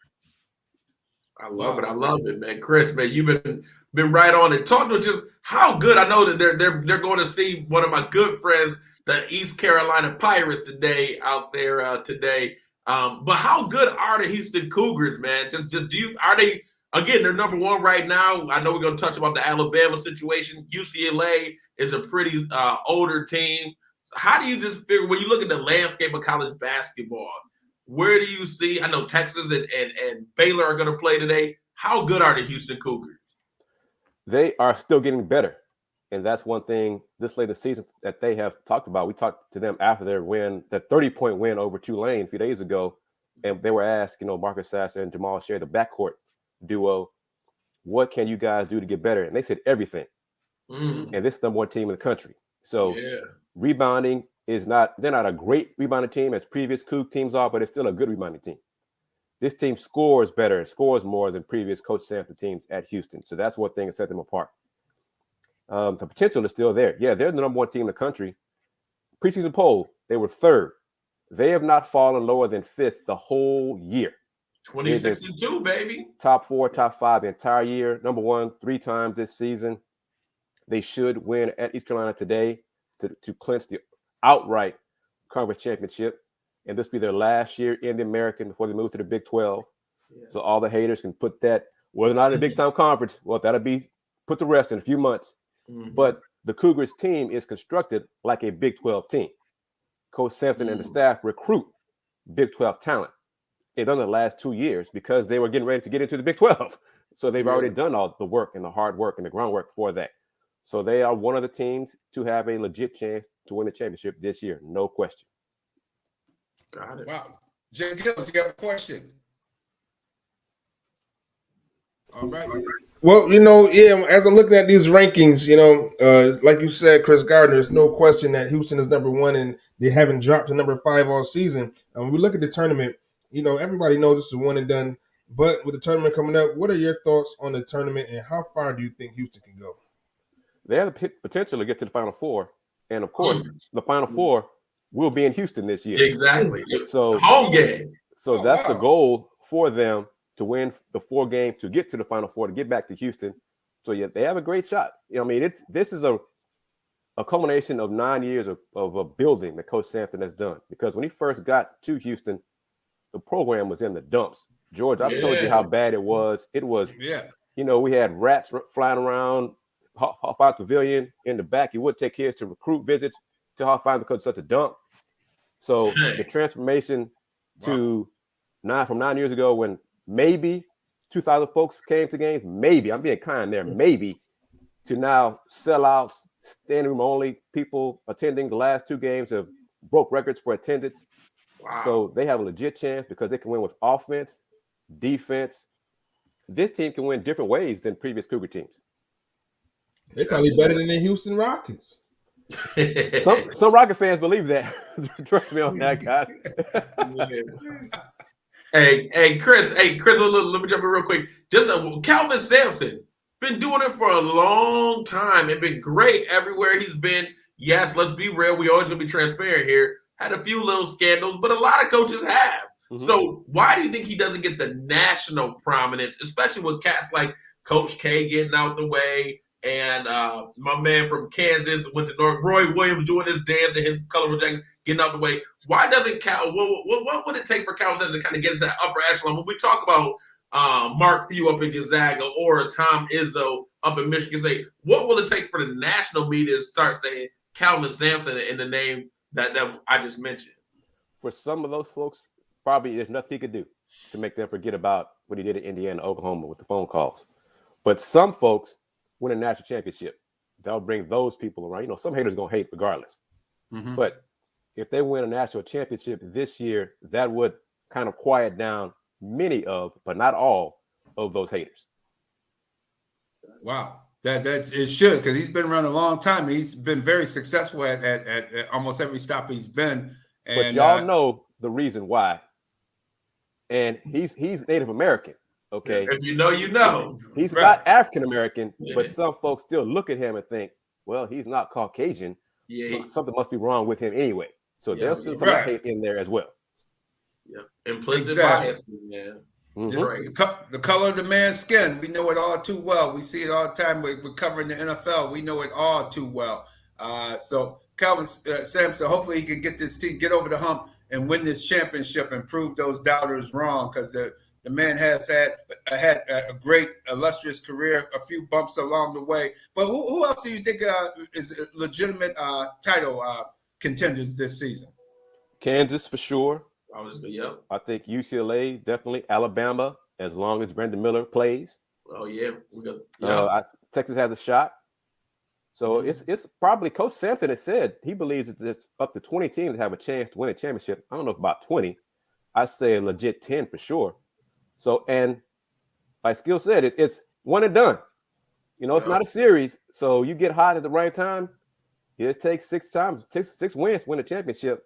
I love it, man. Chris, man, you've been right on it. Talk to us just how good. I know that they're going to see one of my good friends, the East Carolina Pirates, today out there today. But how good are the Houston Cougars, man? Are they? Again, they're number 1 right now. I know we're going to touch about the Alabama situation. UCLA is a pretty older team. How do you just figure, when you look at the landscape of college basketball, where do you see, I know Texas and Baylor are going to play today. How good are the Houston Cougars? They are still getting better. And that's one thing this late in the season that they have talked about. We talked to them after their win, that 30-point win over Tulane a few days ago. And they were asked, Marcus Sasser and Jamal Shear, the backcourt duo, what can you guys do to get better? And they said everything. And this is the number 1 team in the country. So rebounding they're not a great rebounding team as previous Coug teams are, but it's still a good rebounding team. This team scores better and scores more than previous Coach Sampson teams at Houston. So that's one thing that set them apart. The potential is still there. Yeah, they're the number 1 team in the country. Preseason poll, they were 3rd. They have not fallen lower than 5th the whole year. 26-2, baby. Top 4, top 5 the entire year. Number 1 3 times this season. They should win at East Carolina today to clinch the outright conference championship. And this will be their last year in the American before they move to the Big 12. Yeah. So all the haters can put that, whether or not in a big-time conference, well, that'll be put to rest in a few months. But the Cougars team is constructed like a Big 12 team. Coach Sampson and the staff recruit Big 12 talent. They've done it the last 2 years because they were getting ready to get into the Big 12. So they've already done all the work and the hard work and the groundwork for that. So they are one of the teams to have a legit chance to win the championship this year. No question. Got it. Wow. Jay Gills, you got a question? All right. Well, as I'm looking at these rankings, like you said, Chris Gardner, there's no question that Houston is number 1 and they haven't dropped to number 5 all season. And when we look at the tournament, everybody knows this is one and done. But with the tournament coming up, what are your thoughts on the tournament and how far do you think Houston can go? They have the potential to get to the Final 4. And of course, the Final Four will be in Houston this year. Exactly. So home game. So that's the goal for them, to win the 4 games, to get to the Final Four, to get back to Houston. So yeah, they have a great shot. I mean, this is a culmination of 9 years of a building that Coach Sampson has done. Because when he first got to Houston, the program was in the dumps. George, I've told you how bad it was. It was, we had rats flying around Hoffa Pavilion in the back. He would take kids to recruit visits to Hoffa because it's such a dump. So the transformation to from 9 years ago, when maybe 2,000 folks came to games, maybe, I'm being kind there, maybe, to now sellouts, standing room only, people attending the last 2 games have broke records for attendance. Wow. So they have a legit chance because they can win with offense, defense. This team can win different ways than previous Cougar teams. They're probably better than the Houston Rockets. Some Rocket fans believe that. Trust me on that, guy. Hey, Chris, let me jump in real quick. Just Calvin Sampson, been doing it for a long time and been great everywhere he's been. Yes, let's be real. We always gonna be transparent here. Had a few little scandals, but a lot of coaches have. Mm-hmm. So why do you think he doesn't get the national prominence, especially with cats like Coach K getting out the way, and my man from Kansas went to North, Roy Williams doing his dance and his colorful jacket getting out the way? Why doesn't Cal? What would it take for Cal to kind of get into that upper echelon? When we talk about Mark Few up in Gonzaga or Tom Izzo up in Michigan State, what will it take for the national media to start saying Calvin Sampson in the name that I just mentioned? For some of those folks, probably there's nothing he could do to make them forget about what he did in Indiana, Oklahoma with the phone calls. But some folks win a national championship. That'll bring those people around. Some haters going to hate regardless. Mm-hmm. But if they win a national championship this year, that would kind of quiet down many of, but not all, of those haters. Wow. That it should, because he's been around a long time. He's been very successful at almost every stop he's been. And, but y'all know the reason why. And he's Native American, okay? If you know, you know. He's not African American, but some folks still look at him and think, well, he's not Caucasian. So something must be wrong with him anyway. So there's still some hate in there as well. Yeah, implicit bias, man. Mm-hmm. The color of the man's skin, we know it all too well. We see it all the time. We're covering the NFL. We know it all too well. So Calvin Sampson, hopefully he can get this team, get over the hump and win this championship and prove those doubters wrong, because the man has had a great, illustrious career, a few bumps along the way. But who else do you think is legitimate title contenders this season? Kansas for sure. I think UCLA, definitely. Alabama, as long as Brandon Miller plays. Oh, yeah. Texas has a shot. So it's probably Coach Sampson has said he believes that there's up to 20 teams that have a chance to win a championship. I don't know if about 20. I say a legit 10 for sure. So, and like Skill said, it's one and done. It's not a series. So you get hot at the right time. It takes 6 wins to win a championship.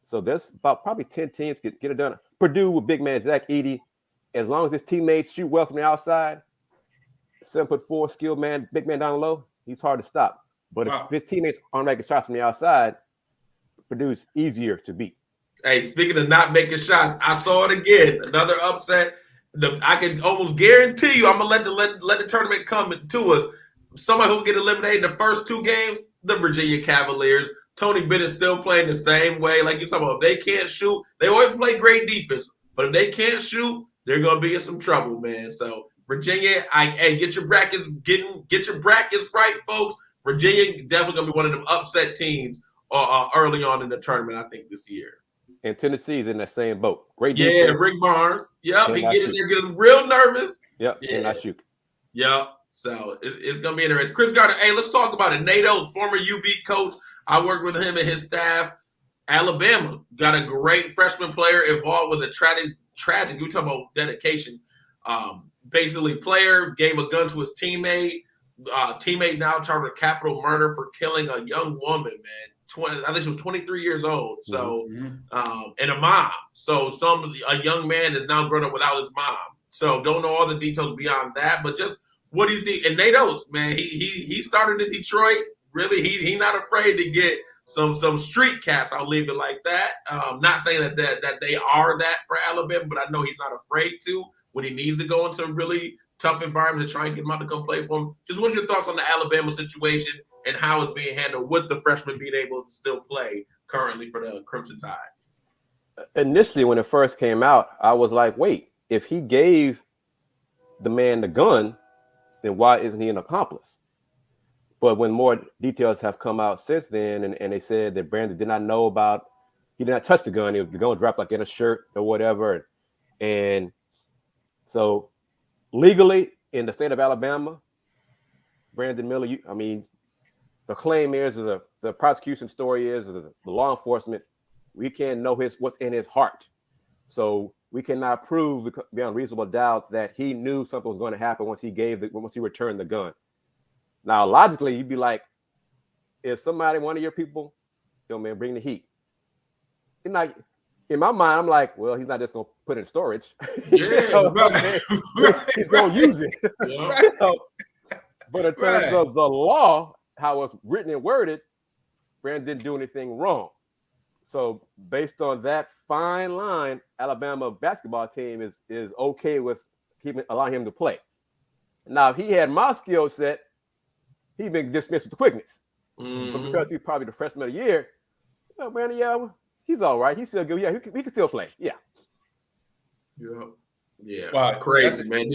So there's about probably 10 teams get it done. Purdue with big man Zach Edey, as long as his teammates shoot well from the outside, 7'4" skilled man, big man down low, he's hard to stop. But if his teammates aren't making shots from the outside, Purdue's easier to beat. Hey, speaking of not making shots, I saw it again. Another upset. I can almost guarantee you, I'm gonna let the tournament come to us. Somebody who'll get eliminated in the first 2 games, the Virginia Cavaliers. Tony Bennett's still playing the same way. Like you're talking about, if they can't shoot, they always play great defense. But if they can't shoot, they're gonna be in some trouble, man. So Virginia, get your brackets, get your brackets right, folks. Virginia definitely gonna be one of them upset teams early on in the tournament, I think, this year. And Tennessee's in that same boat. Great defense. Yeah, Rick Barnes. Yep, he get in there getting real nervous. Yep, and I shoot. Yep. So it's gonna be interesting. Chris Gardner, hey, let's talk about it. Nato's former UB coach. I worked with him and his staff. Alabama got a great freshman player involved with a tragic. We talk about dedication. Basically, player gave a gun to his teammate. Teammate now charged with capital murder for killing a young woman. Man, I think she was 23 years old. So, and a mom. So a young man is now grown up without his mom. So don't know all the details beyond that. But just what do you think? And Nate Oates, man, he started in Detroit. really he not afraid to get some street cats. I'll leave it like that. Not saying that they are that for Alabama, but I know he's not afraid to when he needs to go into a really tough environment to try and get him out to come play for him. Just what's your thoughts on the Alabama situation and how it's being handled with the freshmen being able to still play currently for the Crimson Tide? Initially, when it first came out, I was like, wait, if he gave the man the gun, then why isn't he an accomplice? But when more details have come out since then, and they said that Brandon did not know about, he did not touch the gun. The gun dropped like in a shirt or whatever. And so legally in the state of Alabama, Brandon Miller, the claim is, the prosecution story is, the law enforcement, we can't know what's in his heart. So we cannot prove beyond reasonable doubt that he knew something was going to happen once he returned the gun. Now, logically, you'd be like, if one of your people, man, bring the heat. In my mind, I'm like, well, he's not just going to put it in storage. Yeah, He's going to use it. Yeah. But in terms of the law, how it's written and worded, Brandon didn't do anything wrong. So based on that fine line, Alabama basketball team is okay with allowing him to play. Now, if he had my skill set, he'd been dismissed with quickness. But because he's probably the freshman of the year, Brandon, he's all right. He's still good. Yeah, he can still play. Yeah. Yeah. Wow, crazy, man.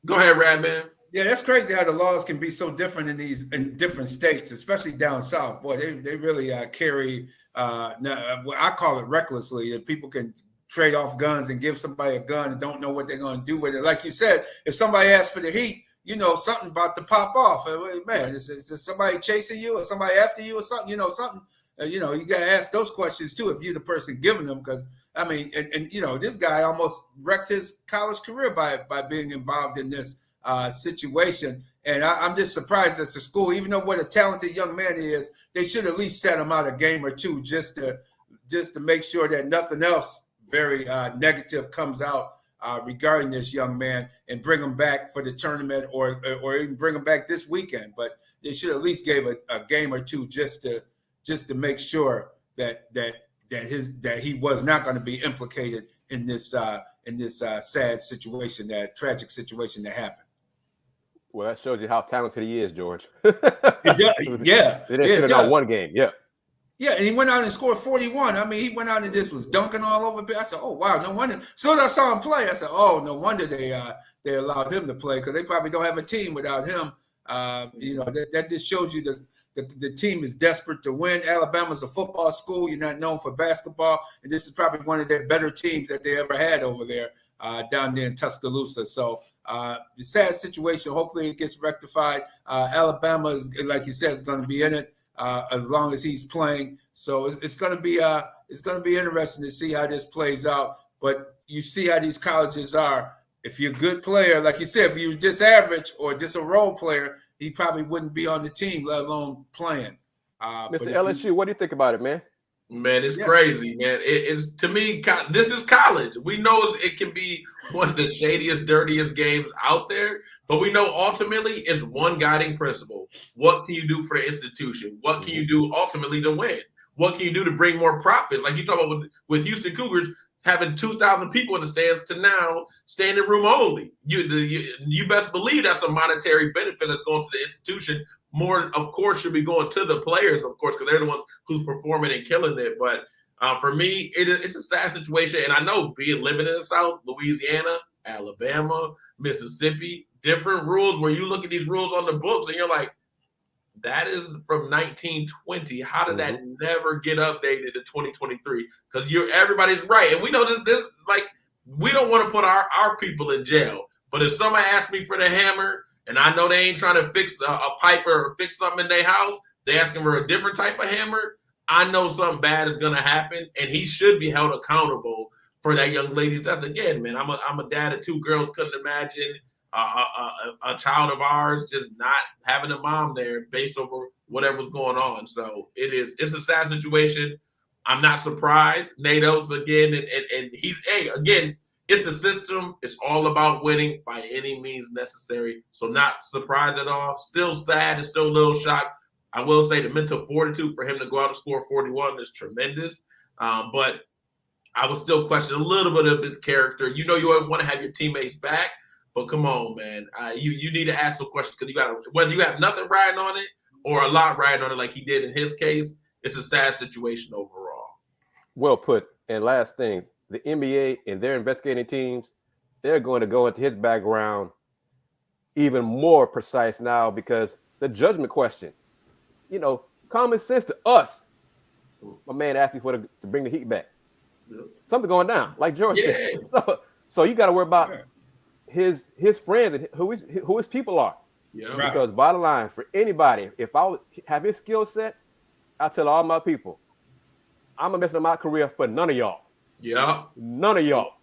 Go ahead, Radman. Yeah, that's crazy how the laws can be so different in different states, especially down south. Boy, they really carry. I call it recklessly. That people can trade off guns and give somebody a gun and don't know what they're going to do with it. Like you said, if somebody asks for the heat, something about to pop off. Man, is somebody chasing you or somebody after you or something? Something. You got to ask those questions too if you're the person giving them, because this guy almost wrecked his college career by being involved in this situation. And I'm just surprised that the school, even though what a talented young man he is, they should at least set him out a game or two just to make sure that nothing else very negative comes out regarding this young man, and bring him back for the tournament or even bring him back this weekend. But they should at least give a game or two just to make sure that he was not going to be implicated in this sad situation, that tragic situation that happened. Well, that shows you how talented he is, George. It does, yeah. They didn't fit in one game. Yeah. Yeah, and he went out and scored 41. He went out and just was dunking all over. I said, oh, wow, no wonder. As soon as I saw him play, I said, oh, no wonder they allowed him to play, because they probably don't have a team without him. That just shows you the team is desperate to win. Alabama's a football school. You're not known for basketball, and this is probably one of their better teams that they ever had over there down there in Tuscaloosa. So the sad situation, hopefully it gets rectified. Alabama is, like you said, is going to be in it as long as he's playing. So it's going to be interesting to see how this plays out. But you see how these colleges are. If you're a good player, like you said, if you're just average or just a role player, he probably wouldn't be on the team, let alone playing. Mr. LSU, what do you think about it, man? Man, it's crazy, man. It's, to me, this is college. We know it can be one of the shadiest, dirtiest games out there, but we know ultimately it's one guiding principle. What can you do for the institution? What can you do ultimately to win? What can you do to bring more profits? Like you talk about with Houston Cougars having 2,000 people in the stands to now standing room only. You best believe that's a monetary benefit that's going to the institution. More, of course, should be going to the players, of course, because they're the ones who's performing and killing it. But for me, it's a sad situation. And I know living in the South, Louisiana, Alabama, Mississippi, different rules where you look at these rules on the books and you're like, that is from 1920. How did that never get updated to 2023? Because everybody's right. And we know this like, we don't want to put our people in jail. But if somebody asks me for the hammer, and I know they ain't trying to fix a pipe or fix something in their house, they asking for a different type of hammer, I know something bad is going to happen, and he should be held accountable for that young lady's death. Again, man, I'm a dad of two girls. Couldn't imagine a child of ours just not having a mom there based over whatever's going on. So it's a sad situation. I'm not surprised. NATO's again, and he's again. It's the system. It's all about winning by any means necessary. So not surprised at all. Still sad and still a little shocked. I will say the mental fortitude for him to go out and score 41 is tremendous. But I would still question a little bit of his character. You know, you want to have your teammates back, but come on, man. You need to ask some questions because you got to, whether you have nothing riding on it or a lot riding on it like he did in his case, it's a sad situation overall. Well put. And last thing, the NBA and their investigating teams, they're going to go into his background even more precise now because the judgment question, you know, common sense to us. My man asked me to bring the Heat back. Something going down, like George said. So you got to worry about his friends and who his people are. Yeah. Because bottom line, for anybody, if I would have his skill set, I tell all my people, I'm gonna mess up my career for none of y'all. Yeah. None of y'all.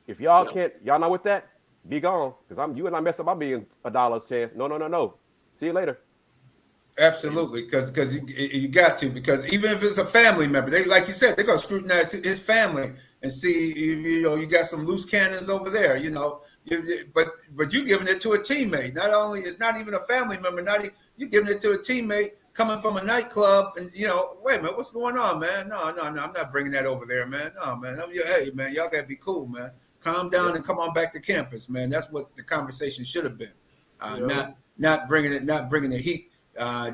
If y'all can't, y'all not with that, be gone. Because you and I mess up my being $1 chance. No. See you later. Absolutely, because you got to, because even if it's a family member, they, like you said, they're gonna scrutinize his family and see, you know, you got some loose cannons over there, you know. But you giving it to a teammate. Not only, it's not even a family member, you giving it to a teammate coming from a nightclub, and you know, wait a minute, what's going on, man? No, I'm not bringing that over there, man. No, man. Hey, man, y'all gotta be cool, man. Calm down and come on back to campus, man. That's what the conversation should have been. Not bringing the heat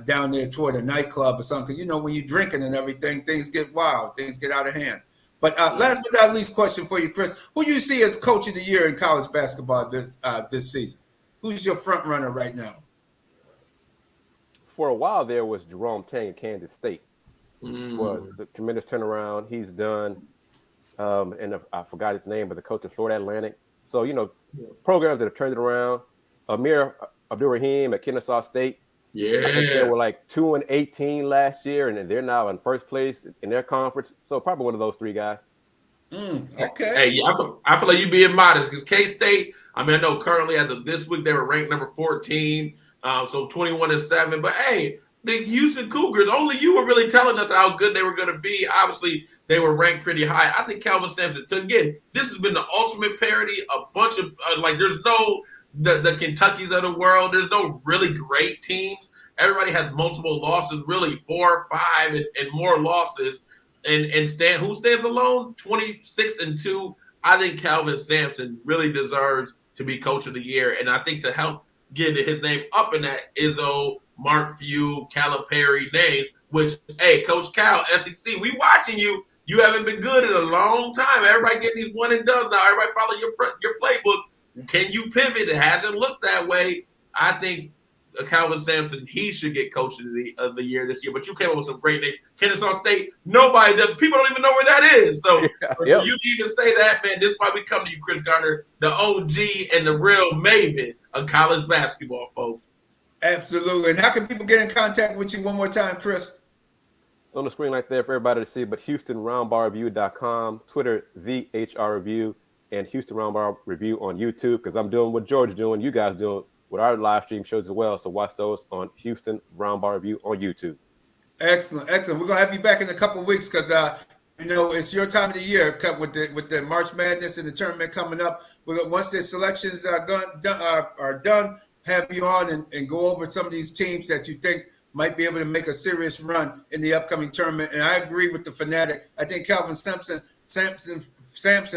down there toward a nightclub or something. Because you know, when you're drinking and everything, things get wild, things get out of hand. But last but not least, question for you, Chris: who do you see as coach of the year in college basketball this season? Who's your front runner right now? For a while there was Jerome Tang in Kansas State. Was the tremendous turnaround he's done. And I forgot his name, but the coach of Florida Atlantic. So, you know, programs that have turned it around. Amir Abdul-Rahim at Kennesaw State. Yeah. I think they were like 2-18 last year, and they're now in first place in their conference. So probably one of those three guys. Okay. Hey, I feel like you being modest because K-State, I mean, I know currently as of this week they were ranked number 14, so 21-7. But hey, the Houston Cougars, only you were really telling us how good they were going to be. Obviously, they were ranked pretty high. I think Calvin Sampson, again, this has been the ultimate parody. A bunch of there's no the Kentuckys of the world. There's no really great teams. Everybody has multiple losses, really 4 or 5 and more losses. And who stands alone? 26-2. I think Calvin Sampson really deserves to be coach of the year. And I think to help get his name up in that Izzo, Mark Few, Calipari names, which, hey, Coach Cal, SEC, we watching you. You haven't been good in a long time. Everybody getting these one and dones now. Everybody follow your playbook. Can you pivot? It hasn't looked that way. I think Calvin Sampson, he should get coach of the year this year. But you came up with some great names. Kennesaw State, nobody does. People don't even know where that is. So you need to say that, man. This is why we come to you, Chris Garner, the OG and the real maven of college basketball, folks. Absolutely. And how can people get in contact with you one more time, Chris? It's on the screen right there for everybody to see, but HoustonRoundBarReview.com, Twitter, the HR Review, and Houston Roundbar Review on YouTube, because I'm doing what George is doing, you guys doing with our live stream shows as well. So watch those on Houston Roundbar Review on YouTube. Excellent. We're going to have you back in a couple of weeks because, you know, it's your time of the year with the March Madness and the tournament coming up. Once the selections are done, have you on and go over some of these teams that you think might be able to make a serious run in the upcoming tournament. And I agree with the Fanatic. I think Calvin Sampson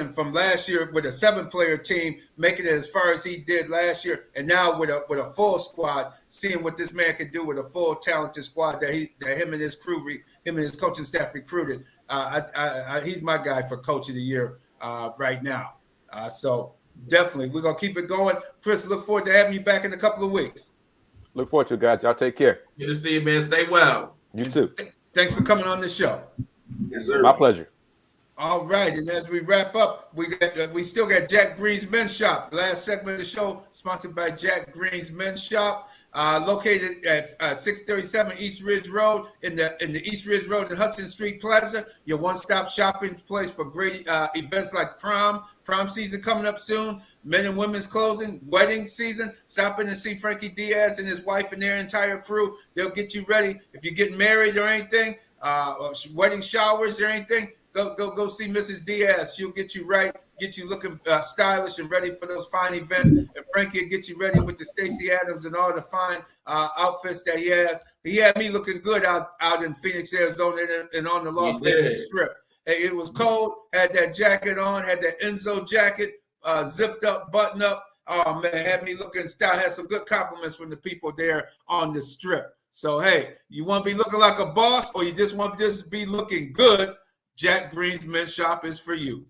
from last year with a 7-player team, making it as far as he did last year, and now with a full squad, seeing what this man can do with a full talented squad that him and his coaching staff recruited. He's my guy for coach of the year right now. So definitely, we're gonna keep it going. Chris, look forward to having you back in a couple of weeks. Look forward to it, guys. Y'all take care. Good to see you, man. Stay well. You too. Thanks for coming on the show. Yes, sir. My pleasure. All right, and as we wrap up, we still got Jack Green's Men's Shop. The last segment of the show sponsored by Jack Green's Men's Shop, located at 637 East Ridge Road in the East Ridge Road and Hudson Street Plaza. Your one-stop shopping place for great events like prom season coming up soon, men and women's clothing, wedding season. Stop in and see Frankie Diaz and his wife and their entire crew. They'll get you ready if you're getting married or anything, or wedding showers or anything. Go see Mrs. Diaz. She'll get you right. get you looking stylish and ready for those fine events. And Frankie will get you ready with the Stacey Adams and all the fine outfits that he has. He had me looking good out in Phoenix, Arizona, and on the Las Vegas Strip. Hey, it was cold. Had that jacket on. Had that Enzo jacket, zipped up, button up. Oh man, had me looking style. Had some good compliments from the people there on the Strip. So hey, you want to be looking like a boss, or you just want to just be looking good? Jack Green's Men's Shop is for you.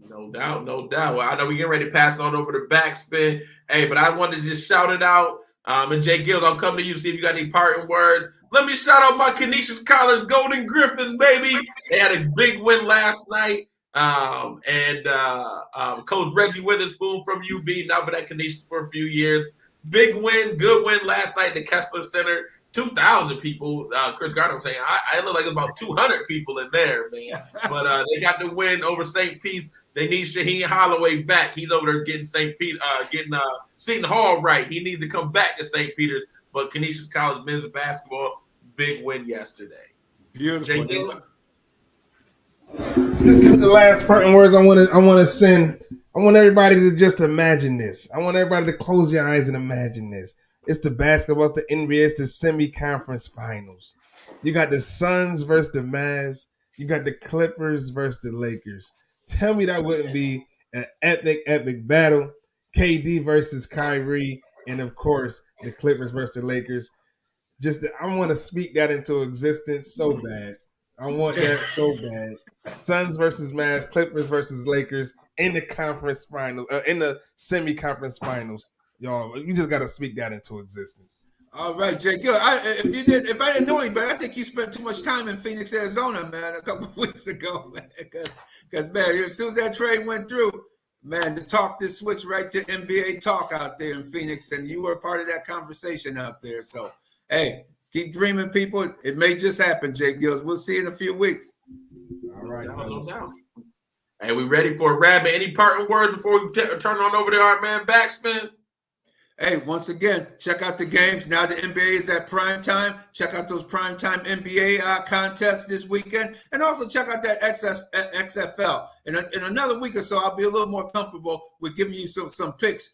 No doubt, no doubt. Well, I know we get ready to pass on over to Backspin. Hey, but I wanted to just shout it out. And Jay Gills, I'll come to you, see if you got any parting words. Let me shout out my Canisius College Golden Griffins, baby. They had a big win last night. Coach Reggie Witherspoon from UB, now been at Canisius for a few years. Big win, good win last night at the Kessler Center. 2,000 people. Chris Gardner was saying, I look like about 200 people in there, man. But they got the win over St. Pete's. They need Shaheen Holloway back. He's over there getting Seton Hall right. He needs to come back to St. Peter's. But Canisius College men's basketball, big win yesterday. Beautiful. This is the last parting words I want to send. I want everybody to just imagine this. I want everybody to close your eyes and imagine this. It's the basketball, it's the NBA, it's the semi-conference finals. You got the Suns versus the Mavs. You got the Clippers versus the Lakers. Tell me that wouldn't be an epic battle. KD versus Kyrie, and of course, the Clippers versus the Lakers. I want to speak that into existence so bad. I want that so bad. Suns versus Mavs, Clippers versus Lakers in the conference final, in the semi-conference finals. Y'all, you just got to speak that into existence. All right, Jay. Good. If I didn't know you, but I think you spent too much time in Phoenix, Arizona, man, a couple of weeks ago, man. Because man, as soon as that trade went through, man, the talk just switched right to NBA talk out there in Phoenix, and you were a part of that conversation out there. So, hey, keep dreaming, people. It may just happen, Jay Gills. We'll see you in a few weeks. All right, fellas. Hey, we ready for a Radman? Any parting words before we turn on over to our man Backspin? Hey, once again, check out the games. Now the NBA is at prime time. Check out those prime time NBA contests this weekend. And also check out that XFL. In another week or so, I'll be a little more comfortable with giving you some picks,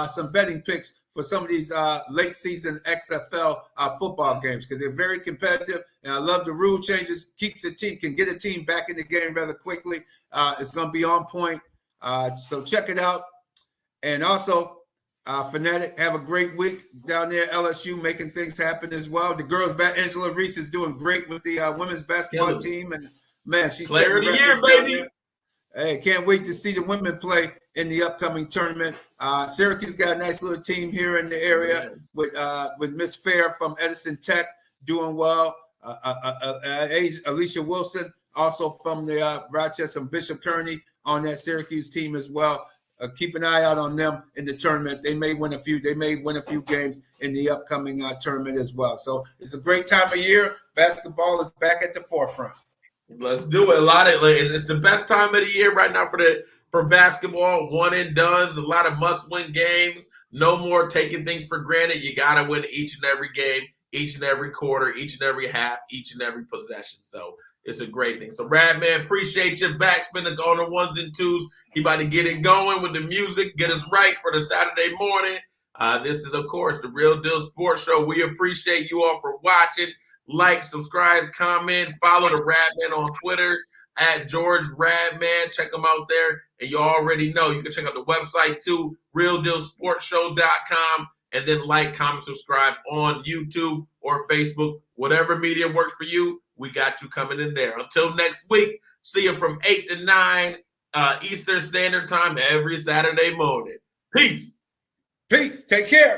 some betting picks for some of these late season XFL football games, because they're very competitive. And I love the rule changes. Keeps the team, can get a team back in the game rather quickly. It's going to be on point. So check it out. And also, Fanatic, have a great week down there. LSU making things happen as well. The girls back. Angela Reese is doing great with the women's basketball team, and man, she's player of the year, baby. Hey, can't wait to see the women play in the upcoming tournament. Syracuse got a nice little team here in the area with Miss Fair from Edison Tech doing well. Alicia Wilson also from the Rochester, Bishop Kearney on that Syracuse team as well. Keep an eye out on them in the tournament. They may win a few games in the upcoming tournament as well. So it's a great time of year. Basketball is back at the forefront. Let's do it. It's the best time of the year right now for basketball. One and dones. A lot of must-win games. No more taking things for granted. You got to win each and every game, each and every quarter, each and every half, each and every possession. So it's a great thing. So, Radman, appreciate you. Backspin on the ones and twos. He about to get it going with the music, get us right for the Saturday morning. This is, of course, the Real Deal Sports Show. We appreciate you all for watching. Like, subscribe, comment, follow the Radman on Twitter at George Radman. Check them out there. And you already know you can check out the website too, realdealsportshow.com. And then like, comment, subscribe on YouTube or Facebook. Whatever medium works for you, we got you coming in there. Until next week, see you from 8 to 9 Eastern Standard Time every Saturday morning. Peace. Peace. Take care.